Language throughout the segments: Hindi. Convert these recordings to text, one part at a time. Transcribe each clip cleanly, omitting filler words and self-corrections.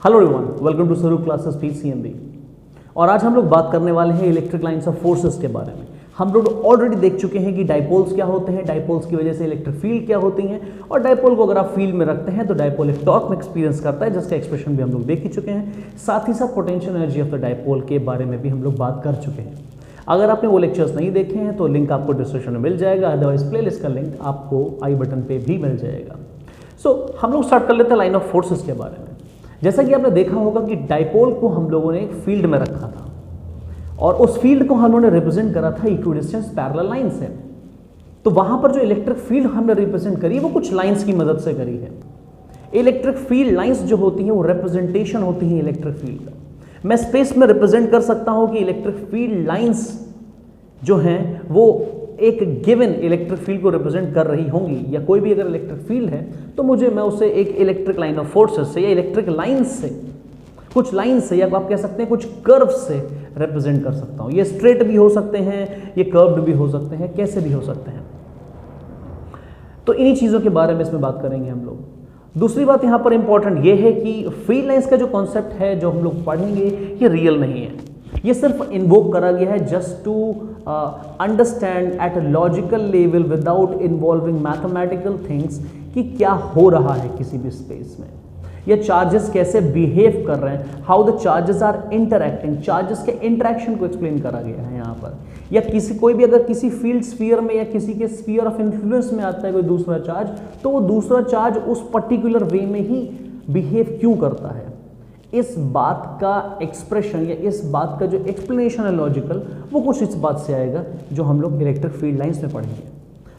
हेलो एवरीवन, वेलकम टू स्वरूप क्लासेस पीसीएमबी। और आज हम लोग बात करने वाले हैं इलेक्ट्रिक लाइंस ऑफ फोर्सेस के बारे में। हम लोग ऑलरेडी देख चुके हैं कि डाइपोल्स क्या होते हैं, डाइपोल्स की वजह से इलेक्ट्रिक फील्ड क्या होती हैं, और डाइपोल को अगर आप फील्ड में रखते हैं तो डाइपोल एक टॉर्क में एक्सपीरियंस करता है, जिसका एक्सप्रेशन भी हम लोग देख ही चुके हैं। साथ ही साथ potential energy of the dipole के बारे में भी हम लोग बात कर चुके हैं। अगर आपने वो लेक्चर्स नहीं देखे हैं तो लिंक आपको डिस्क्रिप्शन में मिल जाएगा, अदरवाइज प्लेलिस्ट का लिंक आपको आई बटन पे भी मिल जाएगा। हम लोग स्टार्ट कर लेते हैं लाइन ऑफ फोर्सेस के बारे में। जैसा कि आपने देखा होगा कि डाइपोल को हम लोगों ने एक फील्ड में रखा था और उस फील्ड को हम लोगों ने रिप्रेजेंट करा था इक्विडिस्टेंस पैरेलल लाइन से। तो वहां पर जो इलेक्ट्रिक फील्ड हमने रिप्रेजेंट करी वो कुछ लाइंस की मदद से करी है। इलेक्ट्रिक फील्ड लाइंस जो होती हैं वो रिप्रेजेंटेशन होती है इलेक्ट्रिक फील्ड का। मैं स्पेस में रिप्रेजेंट कर सकता हूं कि इलेक्ट्रिक फील्ड लाइंस जो हैं वो एक गिवन इलेक्ट्रिक फील्ड को रिप्रेजेंट कर रही होंगी, या कोई भी अगर इलेक्ट्रिक फील्ड है तो मैं उसे एक इलेक्ट्रिक लाइन ऑफ फोर्सेस से या इलेक्ट्रिक लाइन से, कुछ लाइन से, या आप कह सकते हैं कुछ कर्व से रिप्रेजेंट कर सकता हूं। ये स्ट्रेट भी हो सकते हैं, ये कर्व्ड भी हो सकते हैं, कैसे भी हो सकते हैं। तो इन्हीं चीजों के बारे में इसमें बात करेंगे हम लोग। दूसरी बात यहां पर इंपॉर्टेंट ये है कि फील्ड लाइंस का जो कॉन्सेप्ट है जो हम लोग पढ़ेंगे ये रियल नहीं है, ये सिर्फ इन्वोक करा गया है just to understand at a logical level without involving mathematical things कि क्या हो रहा है किसी भी स्पेस में, या चार्जेस कैसे बिहेव कर रहे हैं, how the charges are interacting, charges के इंटरैक्शन को एक्सप्लेन करा गया है यहाँ पर। या कोई भी अगर किसी फील्ड स्फीयर में या किसी के स्फीयर ऑफ इन्फ्लुएंस में आता है कोई दूसरा चार्ज, तो वो दूसरा चार्ज उस पर्टिकुलर वे में ही बिहेव क्यों करता है, इस बात का एक्सप्रेशन या इस बात का जो एक्सप्लेनेशन है लॉजिकल, वो कुछ इस बात से आएगा जो हम लोग इलेक्ट्रिक फील्ड लाइंस में पढ़ेंगे।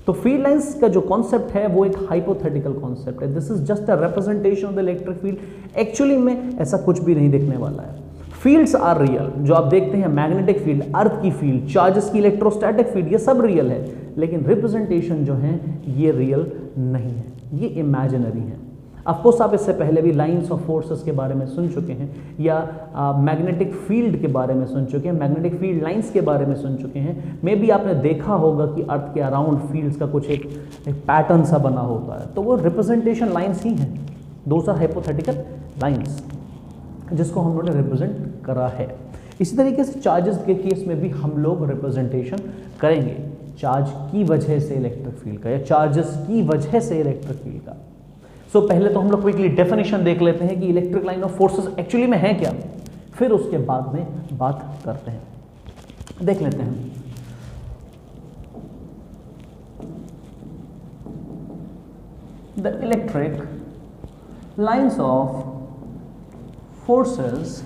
तो फील्ड लाइंस का जो कॉन्सेप्ट है वो एक हाइपोथेटिकल कॉन्सेप्ट है। This is just a representation of the electric field. Actually में ऐसा कुछ भी नहीं दिखने वाला है। फील्ड्स आर रियल, जो आप देखते हैं मैग्नेटिक फील्ड, अर्थ की फील्ड, चार्जेस की इलेक्ट्रोस्टैटिक फील्ड, ये सब रियल है, लेकिन रिप्रेजेंटेशन जो है ये रियल नहीं है, ये इमेजिनरी है। ऑफकोर्स आप इससे पहले भी लाइंस ऑफ फोर्सेस के बारे में सुन चुके हैं, या मैग्नेटिक फील्ड के बारे में सुन चुके हैं, मैग्नेटिक फील्ड लाइंस के बारे में सुन चुके हैं। मे बी आपने देखा होगा कि अर्थ के अराउंड फील्ड्स का कुछ एक पैटर्न सा बना होता है, तो वो रिप्रेजेंटेशन लाइंस ही हैं। दोज आर हाइपोथेटिकल लाइंस जिसको हम लोगों ने रिप्रेजेंट करा है। इसी तरीके से चार्जेस के केस में भी हम लोग रिप्रेजेंटेशन करेंगे, चार्ज की वजह से इलेक्ट्रिक फील्ड का या चार्जेस की वजह से इलेक्ट्रिक फील्ड का। पहले तो हम लोग क्विकली डेफिनेशन देख लेते हैं कि electric line of forces actually में है क्या, फिर उसके बाद में बात करते हैं। देख लेते हैं। The electric lines of forces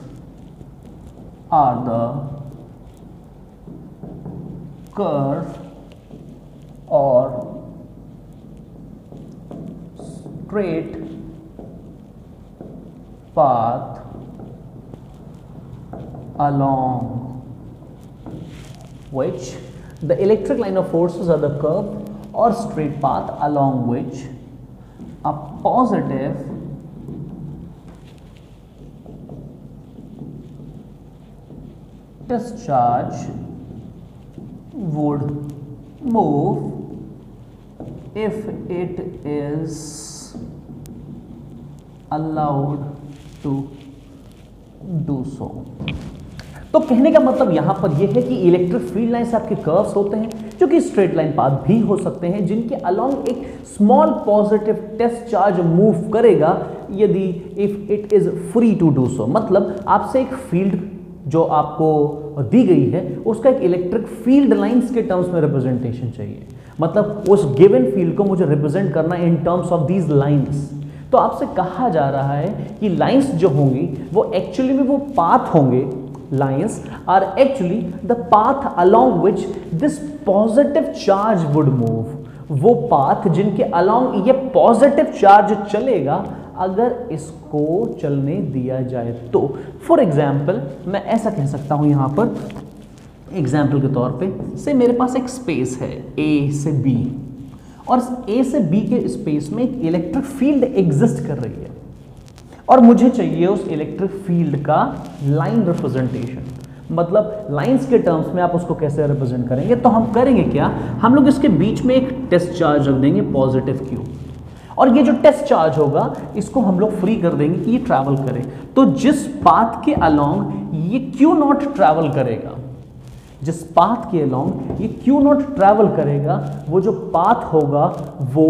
are the curve और straight path along which the electric line of forces are the curve or straight path along which a positive discharge would move if it is allowed to do so। तो कहने का मतलब यहां पर यह है कि इलेक्ट्रिक फील्ड लाइंस आपके कर्व्स होते हैं जो कि स्ट्रेट लाइन पाथ भी हो सकते हैं, जिनके अलोंग एक small positive test charge move करेगा यदि if it is free to do so. मतलब आपसे एक फील्ड जो आपको दी गई है उसका एक इलेक्ट्रिक फील्ड लाइंस के टर्म्स में रिप्रेजेंटेशन चाहिए, मतलब उस गिवन फील्ड को मुझे रिप्रेजेंट करना in terms of these lines. तो आपसे कहा जा रहा है कि लाइंस जो होंगी वो एक्चुअली में वो पाथ होंगे, lines are actually the path along which this positive charge would move. वो पाथ जिनके अलोंग ये पॉजिटिव चार्ज चलेगा अगर इसको चलने दिया जाए तो। फॉर एग्जाम्पल मैं ऐसा कह सकता हूं यहां पर एग्जाम्पल के तौर पे, से मेरे पास एक स्पेस है ए से बी, और ए से बी के स्पेस में एक इलेक्ट्रिक फील्ड एग्जिस्ट कर रही है और मुझे चाहिए उस इलेक्ट्रिक फील्ड का लाइन रिप्रेजेंटेशन। मतलब लाइंस के टर्म्स में आप उसको कैसे रिप्रेजेंट करेंगे, तो हम करेंगे क्या, हम लोग इसके बीच में एक टेस्ट चार्ज रख देंगे पॉजिटिव क्यू, और ये जो टेस्ट चार्ज होगा इसको हम लोग फ्री कर देंगे कि ये ट्रैवल करे। तो जिस पाथ के अलोंग ये क्यू नॉट ट्रैवल करेगा, जिस पाथ के अलोंग ये क्यू नॉट ट्रैवल करेगा, वो जो पाथ होगा वो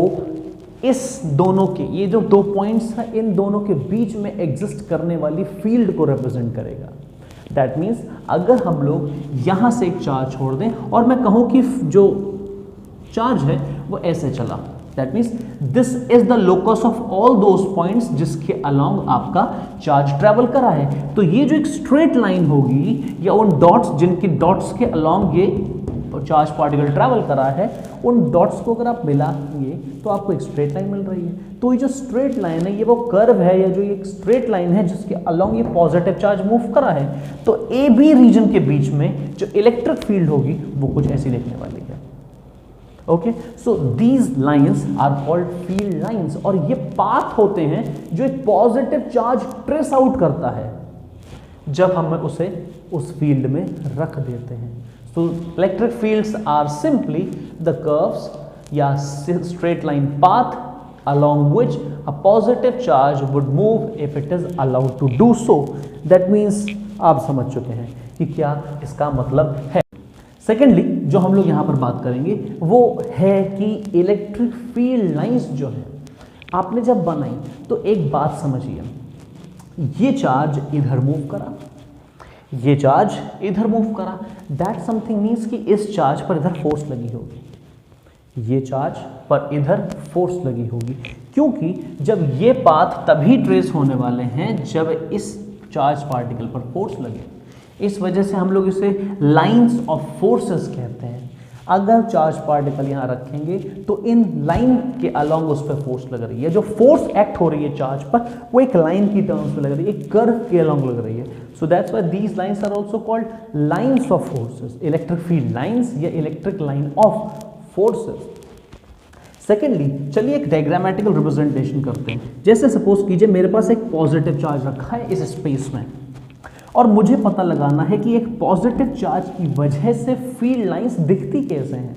इस दोनों के, ये जो 2 पॉइंट्स हैं इन दोनों के बीच में एग्जिस्ट करने वाली फील्ड को रिप्रेजेंट करेगा। दैट मीन्स अगर हम लोग यहां से एक चार्ज छोड़ दें और मैं कहूं कि जो चार्ज है वो ऐसे चला, that means this is the locus of all those points जिसके अलोंग आपका चार्ज ट्रेवल करा है। तो ये जो एक स्ट्रेट लाइन होगी या उन डॉट्स, जिनके डॉट्स के अलोंग ये चार्ज पार्टिकल ट्रैवल करा है, उन डॉट्स को अगर आप मिलाएंगे तो आपको एक स्ट्रेट लाइन मिल रही है। तो ये जो स्ट्रेट लाइन है ये वो कर्व है या जो एक स्ट्रेट लाइन है जिसके अलोंग ये पॉजिटिव चार्ज मूव करा है। तो ए बी रीजन के बीच में जो इलेक्ट्रिक फील्ड होगी वो कुछ ऐसी दिखने वाली है। Okay, so these lines are called field lines, और ये पाथ होते हैं जो एक पॉजिटिव चार्ज ट्रेस आउट करता है जब हम उसे उस फील्ड में रख देते हैं। So electric fields are simply the curves या straight line path along which a positive charge would move if it is allowed to do so. That means आप समझ चुके हैं कि क्या इसका मतलब है। सेकेंडली जो हम लोग यहाँ पर बात करेंगे वो है कि इलेक्ट्रिक फील्ड लाइंस जो है आपने जब बनाई तो एक बात समझिए, ये चार्ज इधर मूव करा, ये चार्ज इधर मूव करा, दैट समथिंग मीन्स कि इस चार्ज पर इधर फोर्स लगी होगी, ये चार्ज पर इधर फोर्स लगी होगी, क्योंकि जब ये पाथ तभी ट्रेस होने वाले हैं जब इस चार्ज पार्टिकल पर फोर्स लगे। इस वजह से हम लोग इसे लाइंस ऑफ फोर्सेस कहते हैं। अगर चार्ज पार्टिकल यहाँ रखेंगे तो इन लाइन के अलोंग उस पर फोर्स लग रही है, जो फोर्स एक्ट हो रही है चार्ज पर वो एक लाइन की टर्म्स में लग रही है, एक कर्व के अलोंग लग रही है। So that's why these lines are also called lines of forces, electric field lines या electric line of forces. Secondly चलिए एक डायग्रामेटिकल रिप्रेजेंटेशन करते हैं। जैसे सपोज कीजिए मेरे पास एक पॉजिटिव चार्ज रखा है इस स्पेस में, और मुझे पता लगाना है कि एक पॉजिटिव चार्ज की वजह से फील्ड लाइंस दिखती कैसे हैं।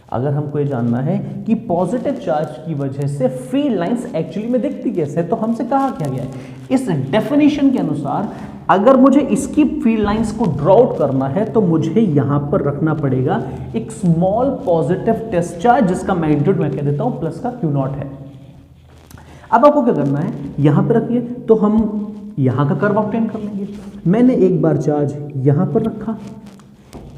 अगर हमको ये जानना है कि पॉजिटिव चार्ज की वजह से फील्ड लाइंस एक्चुअली में दिखती कैसे है, तो हमसे कहा क्या गया है, इस डेफिनेशन के अनुसार अगर मुझे इसकी फील्ड लाइंस को ड्रॉ आउट करना है तो मुझे यहां पर रखना पड़ेगा एक स्मॉल पॉजिटिव टेस्ट चार्ज जिसका मैग्नीट्यूड मैं कह देता हूं प्लस का क्यू नॉट है। अब आपको क्या करना है, यहां पर रखिए तो हम यहां का कर्व ऑब्टेन कर लेंगे। मैंने एक बार चार्ज यहां पर रखा,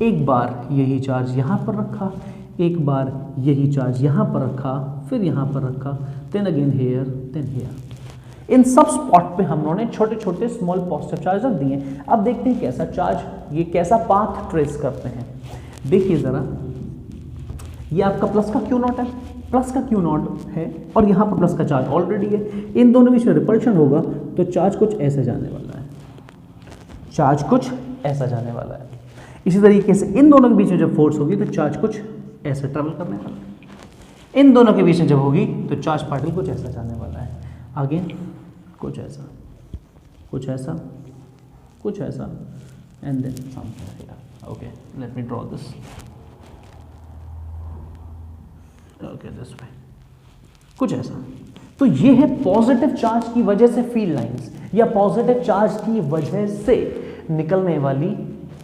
एक बार यही चार्ज यहां पर रखा, एक बार यही चार्ज यहां पर रखा, फिर यहां पर रखा, then again here, then here. इन सब स्पॉट पे हम लोगों ने छोटे छोटे स्मॉल पॉजिटिव चार्ज रख दिए। अब देखते हैं कैसा चार्ज, ये कैसा पाथ ट्रेस करते हैं। देखिए जरा, ये आपका प्लस का क्यू नॉट है, प्लस का क्यू नॉट है और यहाँ पर प्लस का चार्ज ऑलरेडी है। इन दोनों के बीच में रिपल्शन होगा तो चार्ज कुछ ऐसे जाने वाला है, चार्ज कुछ ऐसा जाने वाला है। इसी तरीके से इन दोनों के बीच में जब फोर्स होगी तो चार्ज कुछ ऐसे ट्रेवल करने वाला है। इन दोनों के बीच में जब होगी तो चार्ज पार्टिकल कुछ ऐसा जाने वाला है, आगे कुछ ऐसा, कुछ ऐसा, कुछ ऐसा, and then something here. Okay, let me draw this. Okay, this way, कुछ ऐसा। तो ये है पॉजिटिव चार्ज की वजह से फील्ड लाइंस या पॉजिटिव चार्ज की वजह से निकलने वाली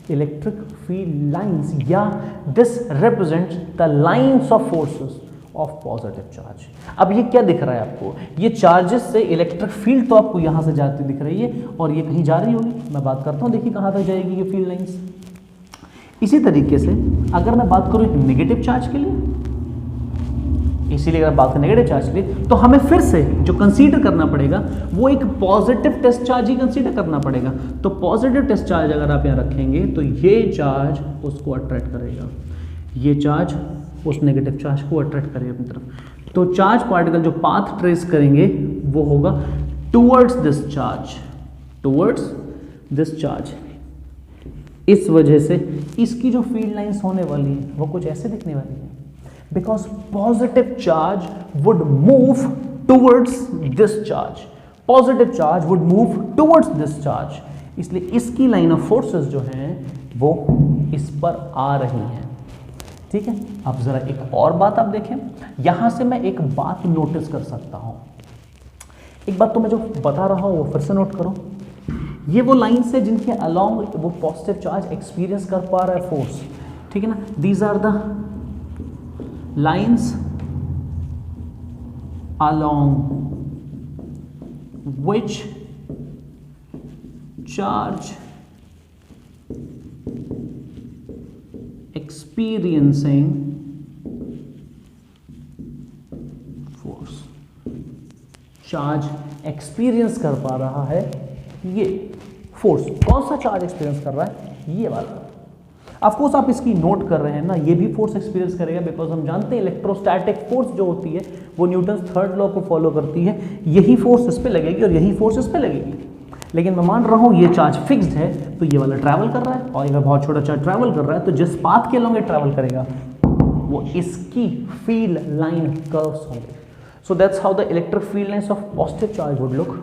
इलेक्ट्रिक फील्ड लाइंस, या this represents the lines of forces of positive charge. अब ये क्या दिख रहा है आपको, ये चार्जेस से इलेक्ट्रिक फील्ड तो आपको यहां से जाती दिख रही है और ये कहीं जा रही होगी। मैं बात करता हूं, देखिए कहां तक जाएगी ये फील्ड लाइंस। इसी तरीके से अगर मैं बात करूं एक नेगेटिव चार्ज के लिए, इसीलिए अगर बात करें नेगेटिव चार्ज के लिए तो हमें फिर से जो कंसीडर करना पड़ेगा वो एक पॉजिटिव टेस्ट चार्ज ही कंसीडर करना पड़ेगा। तो पॉजिटिव टेस्ट चार्ज अगर आप यहाँ रखेंगे तो ये चार्ज उसको अट्रैक्ट करेगा, ये चार्ज उस नेगेटिव चार्ज को अट्रैक्ट करेगा अपनी तरफ। तो चार्ज पार्टिकल जो पाथ ट्रेस करेंगे वो होगा towards this charge, towards this charge. इस वजह से इसकी जो फील्ड लाइंस होने वाली है वो कुछ ऐसे दिखने वाली है, because positive charge would move towards this charge, positive charge would move towards this charge, इसलिए इसकी लाइन ऑफ फोर्सेस जो हैं वो इस पर आ रही हैं, ठीक है। अब जरा एक और बात आप देखें, यहां से मैं एक बात नोटिस कर सकता हूं। एक बात तो मैं जो बता रहा हूं वो फिर से नोट करो। ये वो लाइन्स है जिनके अलोंग वो पॉजिटिव चार्ज एक्सपीरियंस कर पा रहा है फोर्स, ठीक है ना। These are the lines along which charge experiencing force, charge experience कर पा रहा है ये फोर्स। कौन सा चार्ज एक्सपीरियंस कर रहा है? ये वाला। ऑफ कोर्स आप इसकी नोट कर रहे हैं ना, ये भी फोर्स एक्सपीरियंस करेगा, बिकॉज हम जानते हैं इलेक्ट्रोस्टैटिक फोर्स जो होती है वो न्यूटन थर्ड लॉ को फॉलो करती है। यही फोर्स इस पे लगेगी और यही फोर्स इस पे लगेगी। लेकिन मैं मान रहा हूँ ये चार्ज फिक्स्ड है, तो ये वाला ट्रैवल कर रहा है, और अगर बहुत छोटा चार्ज ट्रैवल कर रहा है तो जिस पाथ के अलोंग ये ट्रैवल करेगा वो इसकी फील्ड लाइन कर्व्स होंगे। So that's how the electric field lines of positive charge would look,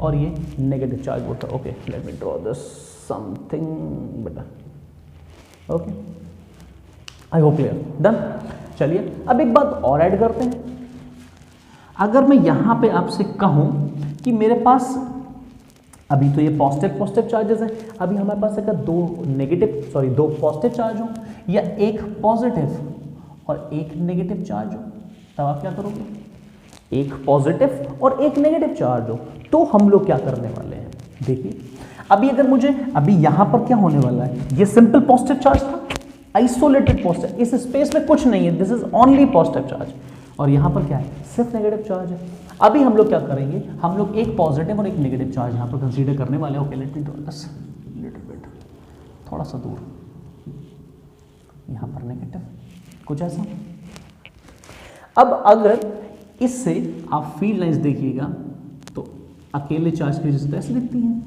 और ये negative charge would. Okay, let me draw this something better. Okay, I hope clear, done. चलिए अब एक बात और ऐड करते हैं। अगर मैं यहां पे आपसे कहूं कि मेरे पास अभी तो ये पॉजिटिव चार्जेस हैं, अभी हमारे पास अगर दो पॉजिटिव चार्ज हो या एक पॉजिटिव और एक नेगेटिव चार्ज हो, तब आप क्या करोगे? एक पॉजिटिव और एक नेगेटिव चार्ज हो तो हम लोग क्या करने वाले हैं? देखिए अभी अगर मुझे अभी यहां पर क्या होने वाला है, ये सिंपल पॉजिटिव चार्ज था, आइसोलेटेड पॉजिटिव, इस स्पेस में कुछ नहीं है, this is only positive charge, और यहां पर क्या है? सिर्फ नेगेटिव चार्ज है। अभी हम लोग क्या करेंगे? हम लोग एक पॉजिटिव और एक नेगेटिव चार्ज यहां पर कंसीडर करने वाले हैं। Okay, let me draw this little bit, थोड़ा सा दूर, यहां पर नेगेटिव, कुछ ऐसा। अब अगर इससे आप फील्ड लाइंस देखिएगा तो अकेले चार्ज की वजह से ऐसे दिखती हैं,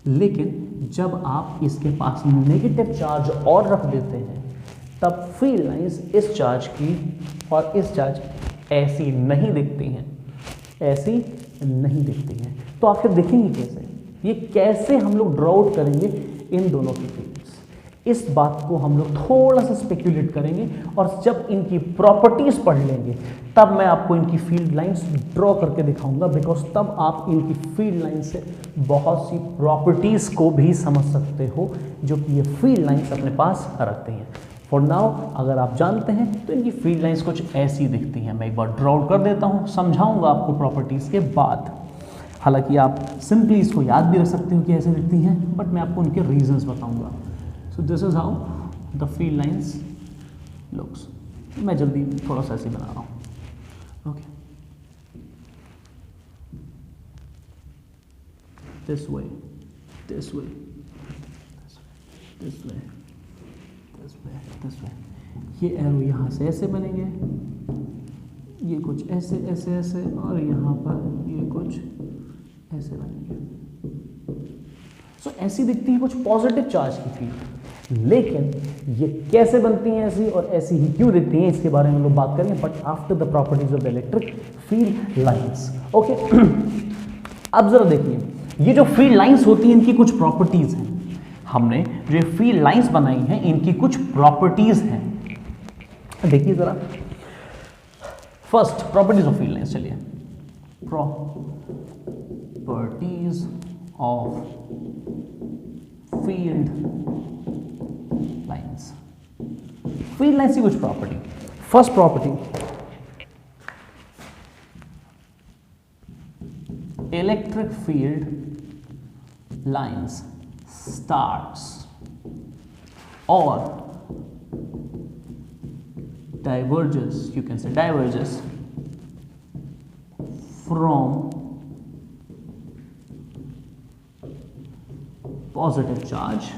लेकिन जब आप इसके पास नेगेटिव चार्ज और रख देते हैं तब फील्ड लाइंस इस चार्ज की और इस चार्ज ऐसी नहीं दिखती हैं, ऐसी नहीं दिखती हैं। तो आप फिर देखेंगे कैसे? ये कैसे हम लोग ड्रॉ आउट करेंगे इन दोनों की फील्ड्स? इस बात को हम लोग थोड़ा सा स्पेक्यूलेट करेंगे, और जब इनकी प्रॉपर्टीज पढ़ लेंगे तब मैं आपको इनकी फील्ड लाइंस ड्रॉ करके दिखाऊंगा, बिकॉज तब आप इनकी फील्ड लाइन से बहुत सी प्रॉपर्टीज को भी समझ सकते हो जो कि ये फील्ड लाइंस अपने पास रखते हैं। फॉर नाउ अगर आप जानते हैं तो इनकी फील्ड लाइंस कुछ ऐसी दिखती हैं। मैं एक बार ड्रॉ आउट कर देता हूँ, समझाऊंगा आपको प्रॉपर्टीज के बाद। हालांकि आप सिंपली इसको याद भी रख सकते हो कि ऐसे दिखती हैं, बट मैं आपको उनके रीजंस बताऊंगा। सो this is how the field lines looks. मैं जल्दी थोड़ा सा ऐसे बना रहा हूँ। Okay, this way, this way, this way, this way. ये एरो यहाँ से ऐसे बनेंगे, ये कुछ ऐसे ऐसे ऐसे, और यहाँ पर ये कुछ ऐसे बनेंगे। सो ऐसी दिखती है कुछ पॉजिटिव चार्ज की फील्ड, लेकिन ये कैसे बनती हैं ऐसी, और ऐसी ही क्यों दिखती हैं, इसके बारे में हम लोग बात करेंगे, but after the properties of the electric field lines. Okay, अब जरा देखिए, ये जो फील्ड लाइंस होती हैं इनकी कुछ प्रॉपर्टीज हैं। हमने जो फील्ड लाइंस बनाई हैं इनकी कुछ प्रॉपर्टीज हैं, देखिए जरा। First, properties of field lines. चलिए, properties of field lines. Field lines की कुछ property. First property, electric field lines starts or diverges, you can say diverges from positive charge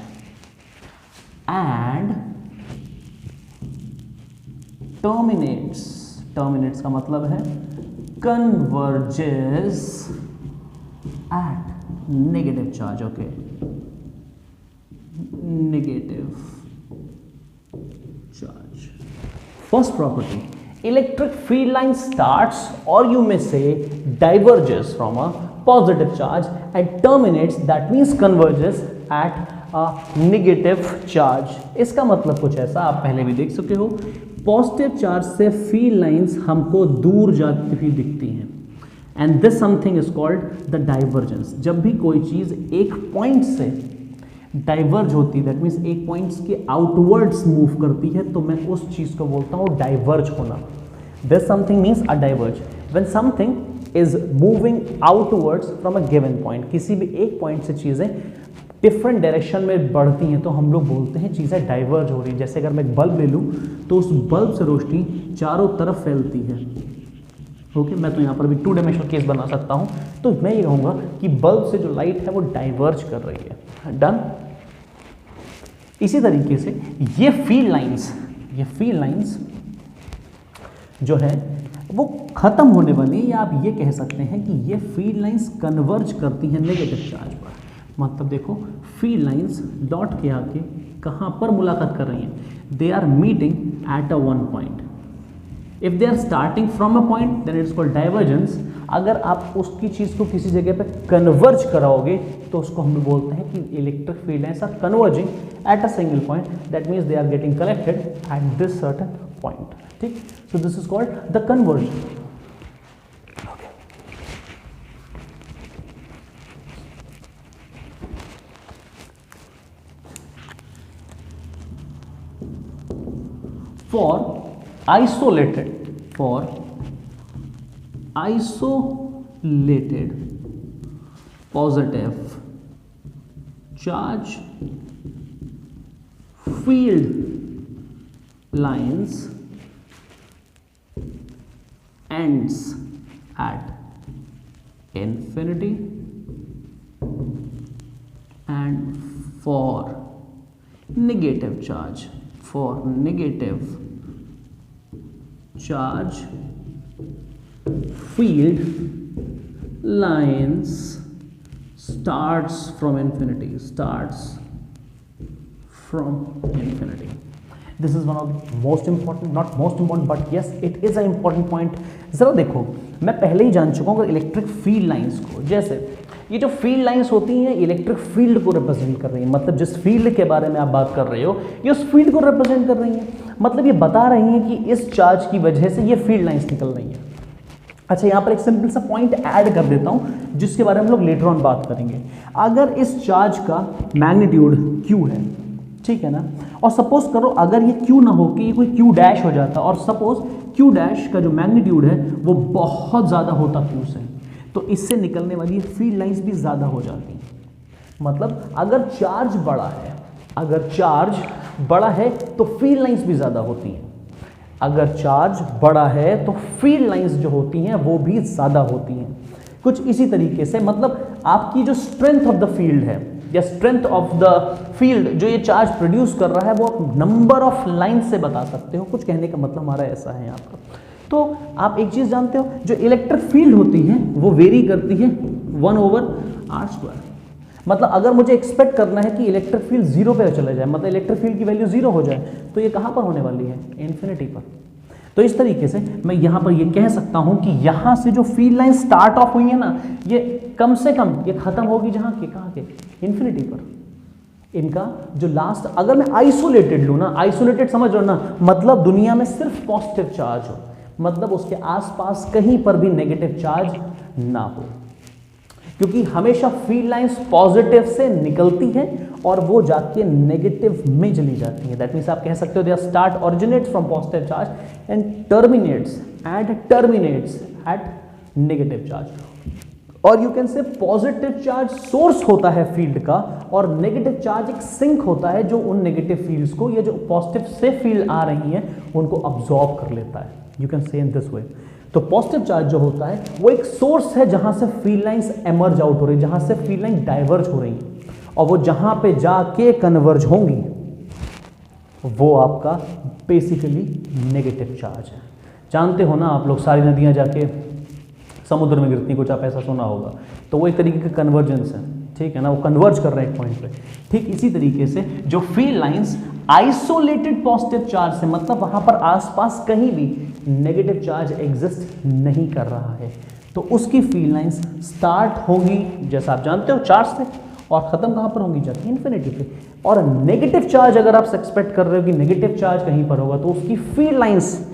and terminates का मतलब है converges at negative charge. Okay, negative charge. First property, electric field line starts, or you may say diverges from a positive charge and terminates, that means converges at negative charge. इसका मतलब कुछ ऐसा, आप पहले भी देख चुके हो, पॉजिटिव चार्ज से फील्ड लाइंस हमको दूर जाती हुई दिखती हैं, and this something is called the divergence. जब भी कोई चीज़ एक पॉइंट से डाइवर्ज होती है, दैट मीन्स एक पॉइंट्स के आउटवर्ड्स मूव करती है, तो मैं उस चीज़ को बोलता हूँ डाइवर्ज होना। This something means a diverge when something is moving outwards from a given point. किसी भी एक पॉइंट से चीज़ें डिफरेंट डायरेक्शन में बढ़ती हैं तो हम लोग बोलते हैं चीज़ें डाइवर्ज हो रही हैं। जैसे अगर मैं एक बल्ब ले लूँ तो उस बल्ब से रोशनी चारों तरफ फैलती है। ओके, मैं तो यहाँ पर भी 2 डायमेंशनल केस बना सकता हूँ, तो मैं ये कहूँगा कि बल्ब से जो लाइट है वो डाइवर्ज कर रही है। डन। इसी तरीके से ये फील्ड लाइंस जो है वो खत्म होने वाली है, या आप ये कह सकते हैं कि ये फील्ड लाइंस कन्वर्ज करती हैं नेगेटिव चार्ज पर। मतलब देखो, फील्ड लाइंस डॉट के आके कहाँ पर मुलाकात कर रही हैं? They are meeting at a one point. If they are starting from a point then it's called divergence. अगर आप उसकी चीज़ को किसी जगह पे कन्वर्ज कराओगे तो उसको हम बोलते हैं कि electric field lines are converging at a single point, that means they are getting collected at this certain point. ठीक, so this is called the convergence. For isolated positive charge field lines ends at infinity, and for negative charge field lines starts from infinity. This is one of the most important, not most important, but yes, it is an important point. जरा देखो, मैं पहले ही जान चुका हूँ इलेक्ट्रिक फील्ड लाइंस को। जैसे ये जो फील्ड लाइंस होती हैं इलेक्ट्रिक फील्ड को रिप्रेजेंट कर रही हैं, मतलब जिस फील्ड के बारे में आप बात कर रहे हो ये उस फील्ड को रिप्रेजेंट कर रही हैं। मतलब ये बता रही हैं कि इस चार्ज की वजह से ये फील्ड लाइंस निकल रही हैं। अच्छा, यहाँ पर एक सिंपल सा पॉइंट ऐड कर देता हूँ जिसके बारे में हम लोग लेटर ऑन बात करेंगे। अगर इस चार्ज का मैग्नीट्यूड Q है, ठीक है ना, और सपोज करो अगर ये Q ना हो कि ये कोई Q डैश हो जाता, और सपोज Q डैश का जो मैग्नीट्यूड है वो बहुत ज़्यादा होता Q से, तो इससे निकलने वाली फील्ड लाइंस भी ज़्यादा हो जाती हैं। मतलब अगर चार्ज बड़ा है तो फील्ड लाइंस भी ज़्यादा होती हैं। अगर चार्ज बड़ा है तो फील्ड लाइंस जो होती हैं वो भी ज़्यादा होती हैं। कुछ इसी तरीके से, मतलब आपकी जो स्ट्रेंथ ऑफ द फील्ड है या स्ट्रेंथ ऑफ द फील्ड जो ये चार्ज प्रोड्यूस कर रहा है वो आप नंबर ऑफ लाइन से बता सकते हो। कुछ कहने का मतलब हमारा ऐसा है यहाँ पर। तो आप एक चीज़ जानते हो, जो इलेक्ट्रिक फील्ड होती है वो वेरी करती है 1/r²। मतलब अगर मुझे एक्सपेक्ट करना है कि इलेक्ट्रिक फील्ड 0 पे चले जाए, मतलब इलेक्ट्रिक फील्ड की वैल्यू 0 हो जाए, तो ये कहाँ पर होने वाली है? इन्फिनिटी पर। तो इस तरीके से मैं यहाँ पर ये कह सकता हूँ कि यहाँ से जो फील्ड लाइन स्टार्ट ऑफ हुई है ना, ये कम से कम ये खत्म होगी जहाँ के, कहाँ के? इन्फिनिटी पर। इनका जो लास्ट, अगर मैं आइसोलेटेड लूँ ना, आइसोलेटेड समझ लो ना, मतलब दुनिया में सिर्फ पॉजिटिव चार्ज हो, मतलब उसके आसपास कहीं पर भी नेगेटिव चार्ज ना हो, क्योंकि हमेशा फील्ड लाइंस पॉजिटिव से निकलती है और वो जाके नेगेटिव में चली जाती है। दैट मीन्स आप कह सकते हो they are start originates from positive charge and terminates at negative charge. और you can say positive charge source होता है फील्ड का, और नेगेटिव चार्ज एक सिंक होता है जो उन नेगेटिव फील्ड्स को, ये जो पॉजिटिव से फील्ड आ रही हैं उनको अब्सॉर्ब कर लेता है। यू कैन से इन दिस वे। तो पॉजिटिव चार्ज जो होता है वो एक सोर्स है जहां से फील्ड लाइंस एमर्ज आउट हो रही है, जहां से फील्ड लाइन डाइवर्ज हो रही है, और वो जहां पे जाके कन्वर्ज होंगी वो आपका बेसिकली नेगेटिव चार्ज है। जानते हो ना आप लोग, सारी नदियां जाके समुद्र में गिरती, कुछ आप ऐसा सुना होगा, तो वो एक तरीके का कन्वर्जेंस है, ठीक है ना, वो कन्वर्ज कर रहे हैं एक पॉइंट पे। ठीक इसी तरीके से जो field lines isolated positive charge से, मतलब वहां पर आसपास कहीं भी नेगेटिव चार्ज एग्जिस्ट नहीं कर रहा है, तो उसकी फील्ड लाइंस स्टार्ट होगी जैसा आप जानते हो चार्ज से, और ख़त्म कहाँ पर होंगी जाके इन्फिनिटी पे। और नेगेटिव चार्ज अगर आप एक्सपेक्ट कर रहे हो कि नेगेटिव चार्ज कहीं पर होगा तो उसकी फील्ड लाइंस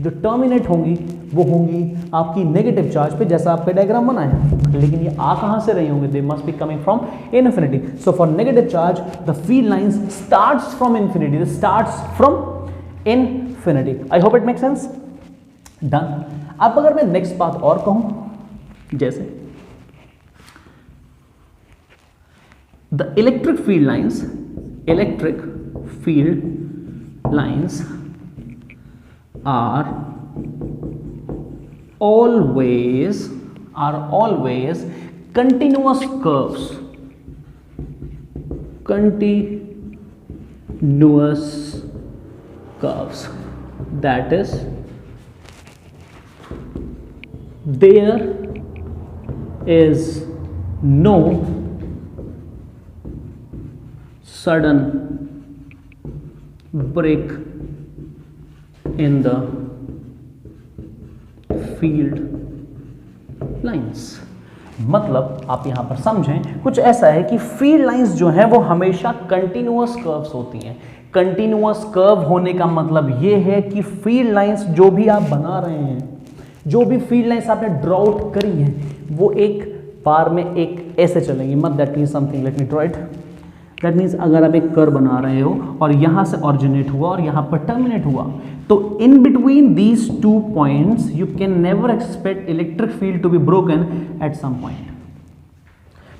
जो टर्मिनेट होंगी वो होंगी आपकी नेगेटिव चार्ज पे, जैसा आपका डायग्राम बना है। लेकिन ये आ कहाँ से रही होंगे, they must be coming from infinity. So for negative charge the field lines starts from infinity, starts from infinity. I hope it make sense. Done. अब अगर मैं नेक्स्ट बात और कहूं, जैसे the electric field lines are always continuous curves, that is there is no sudden break in the field lines। मतलब आप यहां पर समझें कुछ ऐसा है कि फील्ड लाइंस जो हैं वो हमेशा कंटिन्यूअस कर्व्स होती हैं। कंटिन्यूअस कर्व होने का मतलब ये है कि फील्ड लाइंस जो भी आप बना रहे हैं, जो भी फील्ड लाइंस आपने ड्रॉ आउट करी हैं, वो एक बार में एक ऐसे चलेंगी। मत that means something, late me draw it. That means अगर आप एक कर्व बना रहे हो और यहाँ से ऑरिजिनेट हुआ और यहाँ पर टर्मिनेट हुआ, तो in between these 2 points you can never expect electric field to be broken at some point.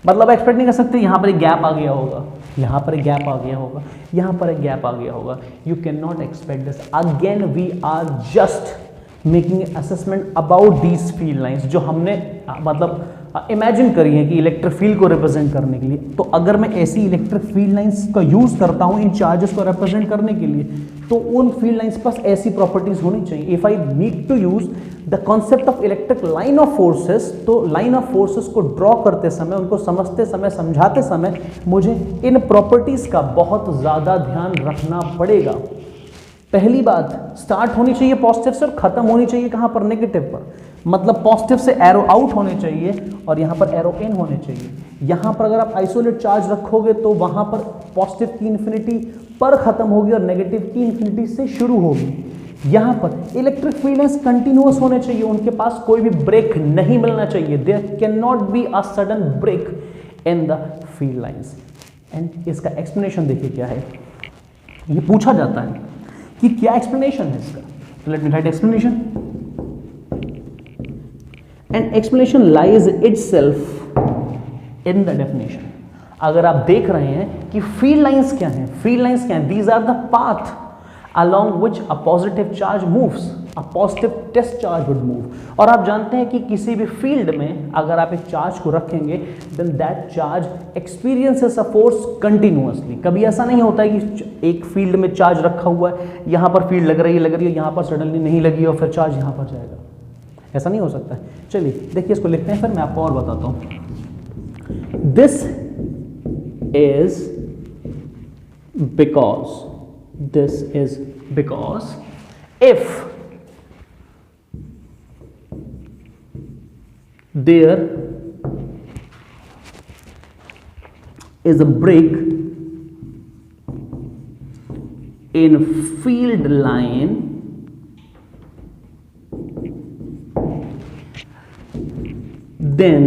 मतलब एक्सपेक्ट नहीं कर सकते यहाँ पर एक गैप आ गया होगा, यहाँ पर एक गैप आ गया होगा, यहाँ पर एक गैप आ गया होगा। You can not expect this. Again we are just making assessment about these field lines जो हमने मतलब इमेजिन करी है कि इलेक्ट्रिक फील्ड को रिप्रेजेंट करने के लिए। तो अगर मैं ऐसी इलेक्ट्रिक फील्ड लाइंस का यूज करता हूं इन चार्जेस को रिप्रेजेंट करने के लिए, तो उन फील्ड लाइंस पास ऐसी प्रॉपर्टीज होनी चाहिए। If I need to use the concept of electric line of forces, तो लाइन ऑफ फोर्सेस को ड्रॉ करते समय, उनको समझते समय, समझाते समय मुझे इन प्रॉपर्टीज का बहुत ज्यादा ध्यान रखना पड़ेगा। पहली बात, स्टार्ट होनी चाहिए पॉजिटिव से और खत्म होनी चाहिए कहां पर, नेगेटिव पर। मतलब पॉजिटिव से एरो आउट होने चाहिए और यहाँ पर एरो इन होने चाहिए। यहाँ पर अगर आप आइसोलेट चार्ज रखोगे तो वहाँ पर पॉजिटिव की इन्फिनिटी पर खत्म होगी और नेगेटिव की इन्फिनिटी से शुरू होगी। यहाँ पर इलेक्ट्रिक फील्ड लाइंस कंटिन्यूअस होने चाहिए, उनके पास कोई भी ब्रेक नहीं मिलना चाहिए। There can not be a sudden break in the field lines. And इसका एक्सप्लेनेशन देखिए क्या है। ये पूछा जाता है कि क्या एक्सप्लेनेशन है इसका, तो let me right explanation. And explanation lies itself in the definition। अगर आप देख रहे हैं कि फील्ड लाइंस क्या हैं, फील्ड लाइंस क्या हैं, these are the path along which a positive charge moves, a positive test charge would move। और आप जानते हैं कि किसी भी फील्ड में अगर आप एक चार्ज को रखेंगे then that charge experiences a force continuously। कभी ऐसा नहीं होता है कि एक फील्ड में चार्ज रखा हुआ है, यहाँ पर फील्ड लग रही है, यहाँ पर सडनली नहीं लगी और फिर चार्ज यहाँ पर जाएगा, ऐसा नहीं हो सकता है। चलिए देखिए इसको लिखते हैं, फिर मैं आपको और बताता हूं। This is because if there is a break in field line, then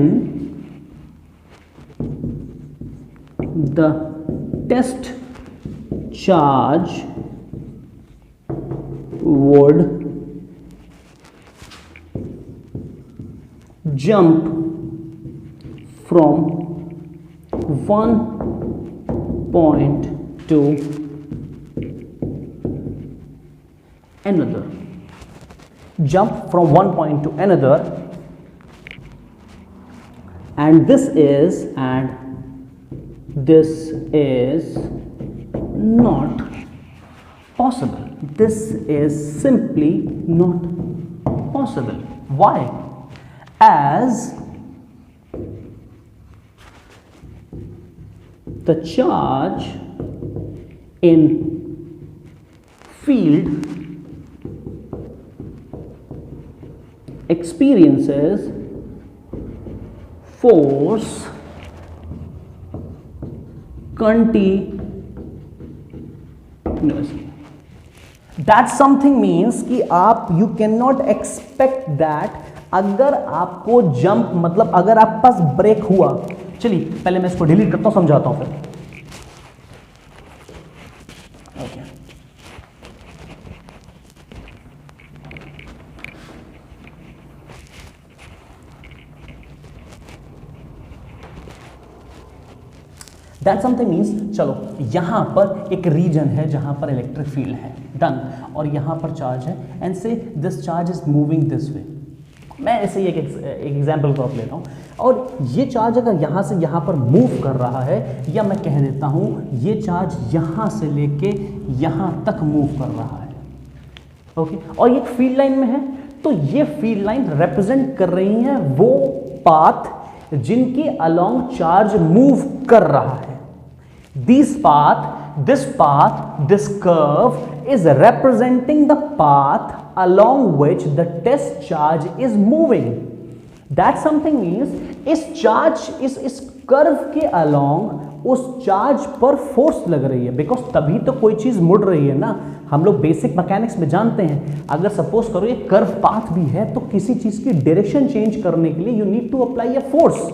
the test charge would jump from one point to another, jump from one point to another, and this is not possible. This is simply not possible. Why? As the charge in field experiences force continuously. That something means कि आप you can not expect that अगर आपको जंप मतलब अगर आपके पास ब्रेक हुआ, चलिए पहले मैं इसको डिलीट करता हूं, समझाता हूं फिर। ओके दैट समथिंग मीन्स, चलो यहां पर एक रीजन है जहां पर इलेक्ट्रिक फील्ड है, डन, और यहां पर चार्ज है एंड से this charge is moving this way. मैं ऐसे ही एक एग्जाम्पल को आप लेता हूँ, और ये चार्ज अगर यहाँ से यहाँ पर मूव कर रहा है, या मैं कह देता हूँ ये चार्ज यहाँ से लेके यहाँ तक मूव कर रहा है, ओके, और ये फील्ड लाइन में है, तो ये फील्ड लाइन रिप्रेजेंट कर रही है वो पाथ जिनके अलोंग चार्ज मूव कर रहा है। This path, this curve is representing the path along which the test charge is moving. That something means इस कर्व के along उस चार्ज पर फोर्स लग रही है, बिकॉज तभी तो कोई चीज मुड़ रही है ना। हम लोग बेसिक मैकेनिक्स में जानते हैं, अगर सपोज करो ये कर्व पाथ भी है तो किसी चीज की डायरेक्शन चेंज करने के लिए you need to apply a force.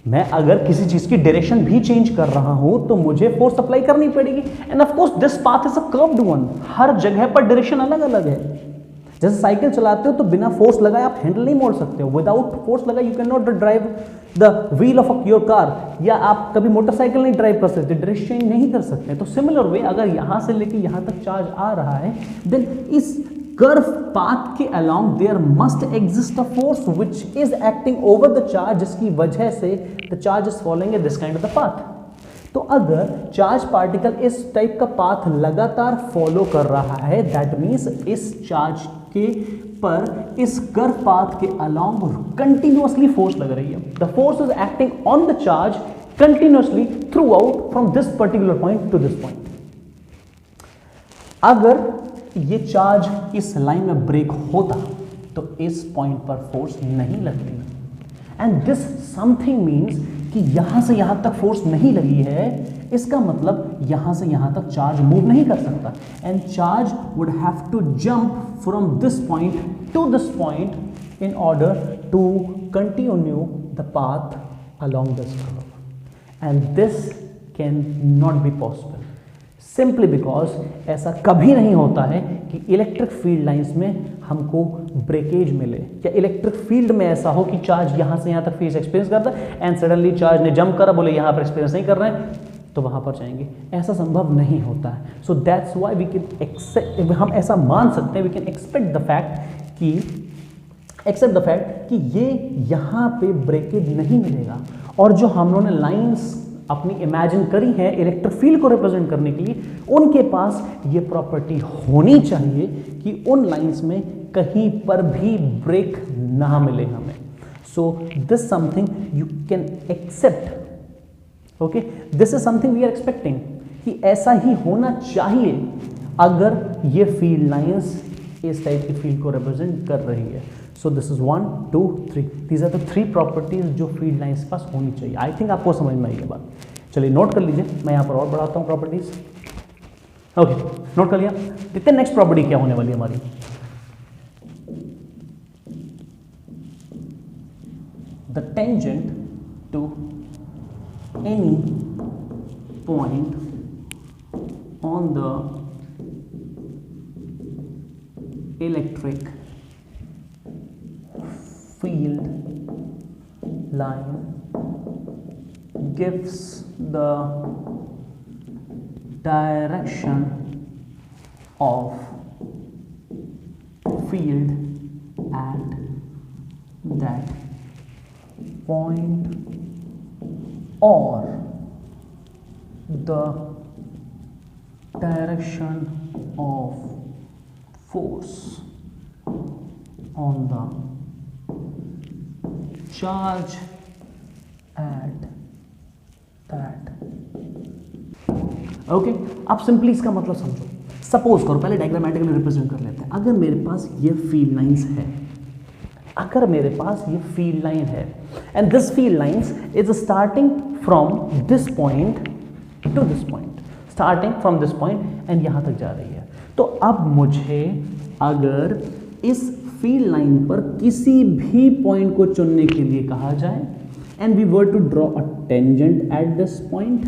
मैं अगर किसी चीज की डायरेक्शन भी चेंज कर रहा हूं तो मुझे फोर्स अप्लाई करनी पड़ेगी, and of course this path is a curved one. हर जगह पर डायरेक्शन अलग अलग है। जैसे साइकिल चलाते हो तो बिना फोर्स लगाए आप हैंडल नहीं मोड़ सकते हो, विदाउट फोर्स लगाए you can not drive the wheel of your car, या आप कभी मोटरसाइकिल नहीं ड्राइव कर सकते, डायरेक्शन चेंज नहीं कर सकते। तो सिमिलर वे अगर यहां से लेके यहां तक चार्ज आ रहा है, देन इस कर्व पाथ के along there must exist a force which is acting over the charge, जिसकी वजह से the charge is following this kind of the path. तो अगर चार्ज पार्टिकल इस टाइप का पाथ लगातार फॉलो कर रहा है, दैट मीन्स इस चार्ज के पर इस कर्व पाथ के अलोंग कंटिन्यूअसली फोर्स लग रही है। The force is acting on the charge continuously through out from this particular point to this point. अगर ये चार्ज इस लाइन में ब्रेक होता तो इस पॉइंट पर फोर्स नहीं लगती, एंड दिस समथिंग मीन्स कि यहां से यहां तक फोर्स नहीं लगी है, इसका मतलब यहां से यहां तक चार्ज मूव नहीं कर सकता, and charge would have to jump from this point to this point in order to continue the path along this curve, and this can not be possible simply because ऐसा कभी नहीं होता है कि इलेक्ट्रिक फील्ड लाइंस में हमको ब्रेकेज मिले, या इलेक्ट्रिक फील्ड में ऐसा हो कि चार्ज यहाँ से यहाँ तक फेस एक्सपीरियंस करता है एंड सडनली चार्ज ने जंप करा, बोले यहाँ पर एक्सपीरियंस नहीं कर रहे हैं तो वहाँ पर जाएंगे। ऐसा संभव नहीं होता है। So that's why we can accept, हम ऐसा मान सकते हैं, we can expect the fact कि ये यहाँ पे ब्रेकेज नहीं मिलेगा, और जो हम लोगों ने लाइन्स अपनी इमेजिन करी है इलेक्ट्रिक फील्ड को रिप्रेजेंट करने के लिए, उनके पास ये प्रॉपर्टी होनी चाहिए कि उन लाइंस में कहीं पर भी ब्रेक ना मिले हमें। So this something you can accept, okay, this is something we are expecting कि ऐसा ही होना चाहिए अगर ये फील्ड लाइंस इस टाइप की फील्ड को रिप्रेजेंट कर रही है। So this is 1 2 3, these are the 3 properties जो फील्ड लाइंस के पास होनी चाहिए। आई थिंक आपको समझ में आई ये बात। चलिए नोट कर लीजिए, मैं यहाँ पर और बढ़ाता हूँ प्रॉपर्टीज। ओके, नोट कर लिया। देखते हैं नेक्स्ट प्रॉपर्टी क्या होने वाली हमारी। The tangent to any point on the electric field line gives the direction of field at that point, or the direction of force on the charge at that। Okay, आप सिंपली इसका मतलब समझो। सपोज करो, पहले डायग्रामेटिकली रिप्रेजेंट कर लेते हैं। अगर मेरे पास ये फील्ड लाइंस है, अगर मेरे पास ये फील्ड लाइन है, and this field lines is starting from this point to this point, starting from this point and यहाँ तक जा रही है। तो अब मुझे अगर इस फील्ड लाइन पर किसी भी पॉइंट को चुनने के लिए कहा जाए and we were to draw a tangent at this point,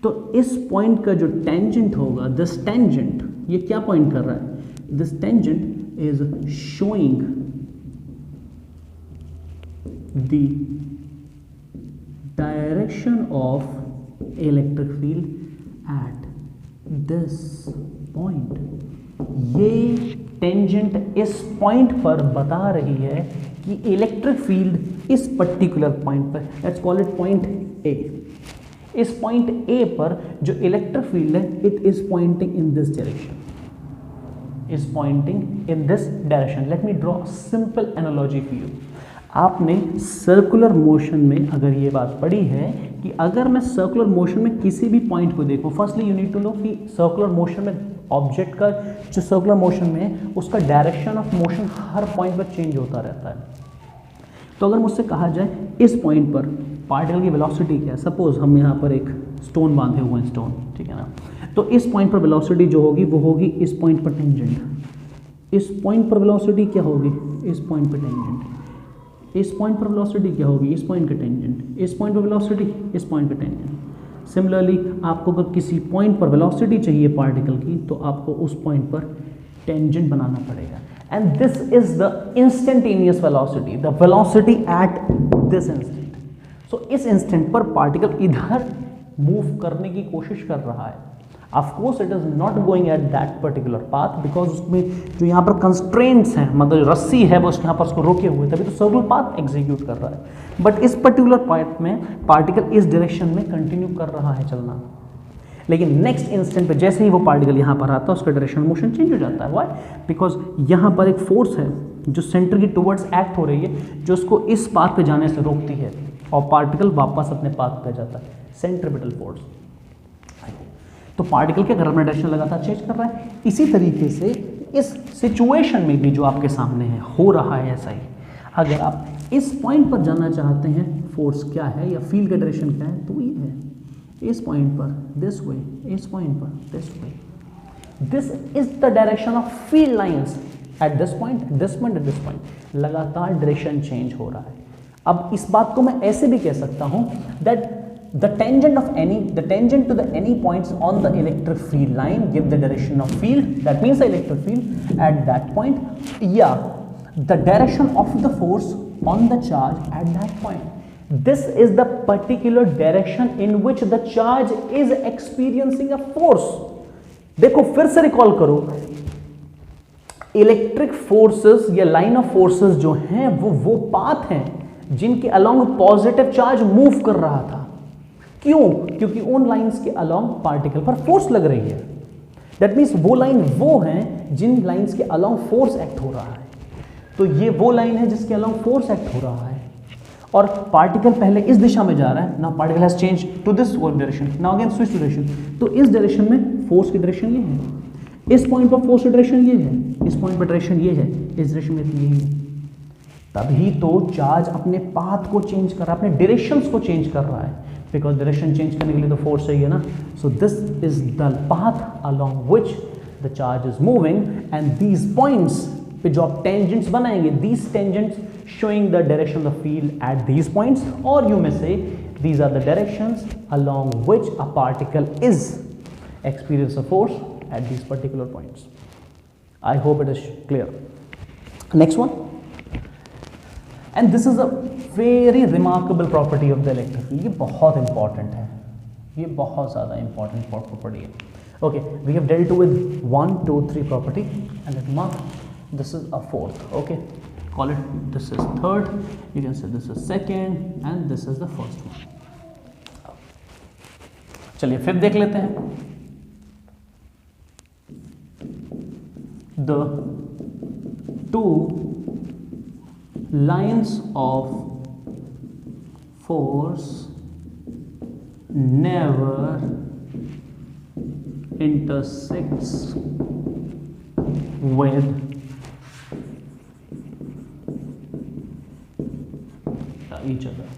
तो इस पॉइंट का जो टेंजेंट होगा, दिस टेंजेंट, ये क्या पॉइंट कर रहा है? This tangent is showing the direction of electric field eight this point. ये टेंजेंट इस पॉइंट पर बता रही है कि इलेक्ट्रिक फील्ड इस पर्टिकुलर पॉइंट पर, let's call it point A, इस पॉइंट ए पर जो इलेक्ट्रिक फील्ड है it is pointing in this direction, is pointing in this direction. Late me draw simple analogy for you. आपने सर्कुलर मोशन में अगर ये बात पढ़ी है कि अगर मैं सर्कुलर मोशन में किसी भी पॉइंट को देखूं, firstly you need to know कि सर्कुलर मोशन में ऑब्जेक्ट का जो सर्कुलर मोशन में है उसका डायरेक्शन ऑफ मोशन हर पॉइंट पर चेंज होता रहता है। तो अगर मुझसे कहा जाए इस पॉइंट पर पार्टिकल की वेलोसिटी क्या है, सपोज हम यहाँ पर एक स्टोन बांधे हुए हैं, स्टोन, ठीक है ना, तो इस पॉइंट पर वेलोसिटी जो होगी वो होगी इस पॉइंट पर टेंजेंट। इस पॉइंट पर वेलोसिटी क्या होगी? इस पॉइंट पर टेंजेंट। इस पॉइंट पर वेलोसिटी क्या होगी? इस पॉइंट का टेंजेंट। इस पॉइंट पर वेलोसिटी, इस पॉइंट का टेंजेंट। सिमिलरली आपको अगर किसी पॉइंट पर वेलोसिटी चाहिए पार्टिकल की तो आपको उस पॉइंट पर टेंजेंट बनाना पड़ेगा। And this is the instantaneous velocity, the velocity at this instant. So इस इंस्टेंट पर पार्टिकल इधर मूव करने की कोशिश कर रहा है। Of course it is not going at that particular path because उसमें जो यहाँ पर कंस्ट्रेंट्स हैं, मतलब रस्सी है वो यहाँ पर उसको रोके हुए, तभी तो सर्कुलर पाथ एग्जीक्यूट कर रहा है। बट इस पर्टिकुलर पार्ट में पार्टिकल इस डायरेक्शन में कंटिन्यू कर रहा है चलना, लेकिन नेक्स्ट इंस्टेंट पे जैसे ही वो पार्टिकल यहाँ पर आता है उसका डायरेक्शन मोशन चेंज हो जाता है। व्हाई? बिकॉज यहाँ पर एक फोर्स है जो सेंटर की टुवर्ड्स एक्ट हो रही है, जो उसको इस पाथ पे जाने से रोकती है और पार्टिकल वापस अपने पाथ पे जाता है, सेंट्रीपिटल फोर्स। तो पार्टिकल के घर में डायरेक्शन लगातार चेंज कर रहा है। इसी तरीके से इस सिचुएशन में भी जो आपके सामने है हो रहा है ऐसा ही। अगर आप इस पॉइंट पर जाना चाहते हैं फोर्स क्या है या फील्ड का डायरेक्शन क्या है, तो ये है इस पॉइंट पर दिस वे, इस पॉइंट पर this way. This is the direction of field lines eight this point, this point, this point. लगातार डायरेक्शन चेंज हो रहा है। अब इस बात को मैं ऐसे भी कह सकता हूं that the tangent to the any points on the electric field line give the direction of field, that means the electric field at that point, yeah, the direction of the force on the charge at that point. This is the particular direction in which the charge is experiencing a force. देखो फिर से रिकॉल करो, इलेक्ट्रिक फोर्सेस या लाइन ऑफ फोर्सेस जो हैं वो पाथ हैं जिनके अलोंग पॉजिटिव चार्ज मूव कर रहा था। क्यों? क्योंकि उन लाइंस के अलोंग पार्टिकल पर फोर्स लग रही है। दैट मीन्स वो लाइन वो हैं जिन लाइंस के अलोंग फोर्स एक्ट हो रहा है। तो ये वो लाइन है जिसके अलोंग फोर्स एक्ट हो रहा है और पार्टिकल पहले इस दिशा में जा रहा है। Now particle has change to this one direction, now again switch direction. तो इस डायरेक्शन में फोर्स की डायरेक्शन ये है, इस पॉइंट पर फोर्स की डायरेक्शन ये है, इस पॉइंट पर डायरेक्शन ये है, इस डायरेक्शन में यही है। तभी तो चार्ज अपने पाथ को चेंज कर रहा है, अपने डायरेक्शंस को चेंज कर रहा है, बिकॉज डायरेक्शन चेंज करने के लिए तो फोर्स चाहिए ना। So this is the path along which the charge is moving and these points पे जो आप टेंजेंट्स बनाएंगे, these tangents showing the direction of the field at these points, और you may say these are the directions along which a particle is experience a force at these particular points. I hope it is clear. Next one, and this is a very remarkable property of the electric field. ये बहुत इंपॉर्टेंट है, ये बहुत ज़्यादा इंपॉर्टेंट प्रॉपर्टी है। Okay, we have dealt with 1, 2, 3 property and let mark this is a fourth. Okay, call it this is third, you can say this is second and this is the first one. चलिए फिफ्थ देख लेते हैं। The two lines of force never intersects with each other.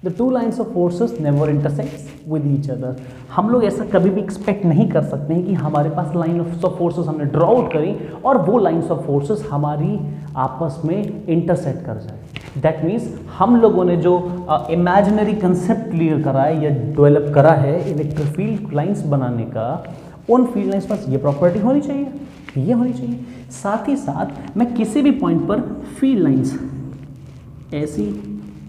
The two lines of forces never intersects with each other. हम लोग ऐसा कभी भी एक्सपेक्ट नहीं कर सकते हैं कि हमारे पास लाइन ऑफ फोर्सेस हमने ड्रॉ आउट करी और वो लाइन्स ऑफ फोर्सेस हमारी आपस में इंटरसेक्ट कर जाए। दैट मीन्स हम लोगों ने जो इमेजिनरी कंसेप्ट क्लियर करा है या डेवलप करा है इलेक्ट्रिक फील्ड लाइन्स बनाने का, उन फील्ड लाइन्स पास ये प्रॉपर्टी होनी चाहिए, ये होनी चाहिए। साथ ही साथ मैं किसी भी पॉइंट पर फील्ड लाइन्स ऐसी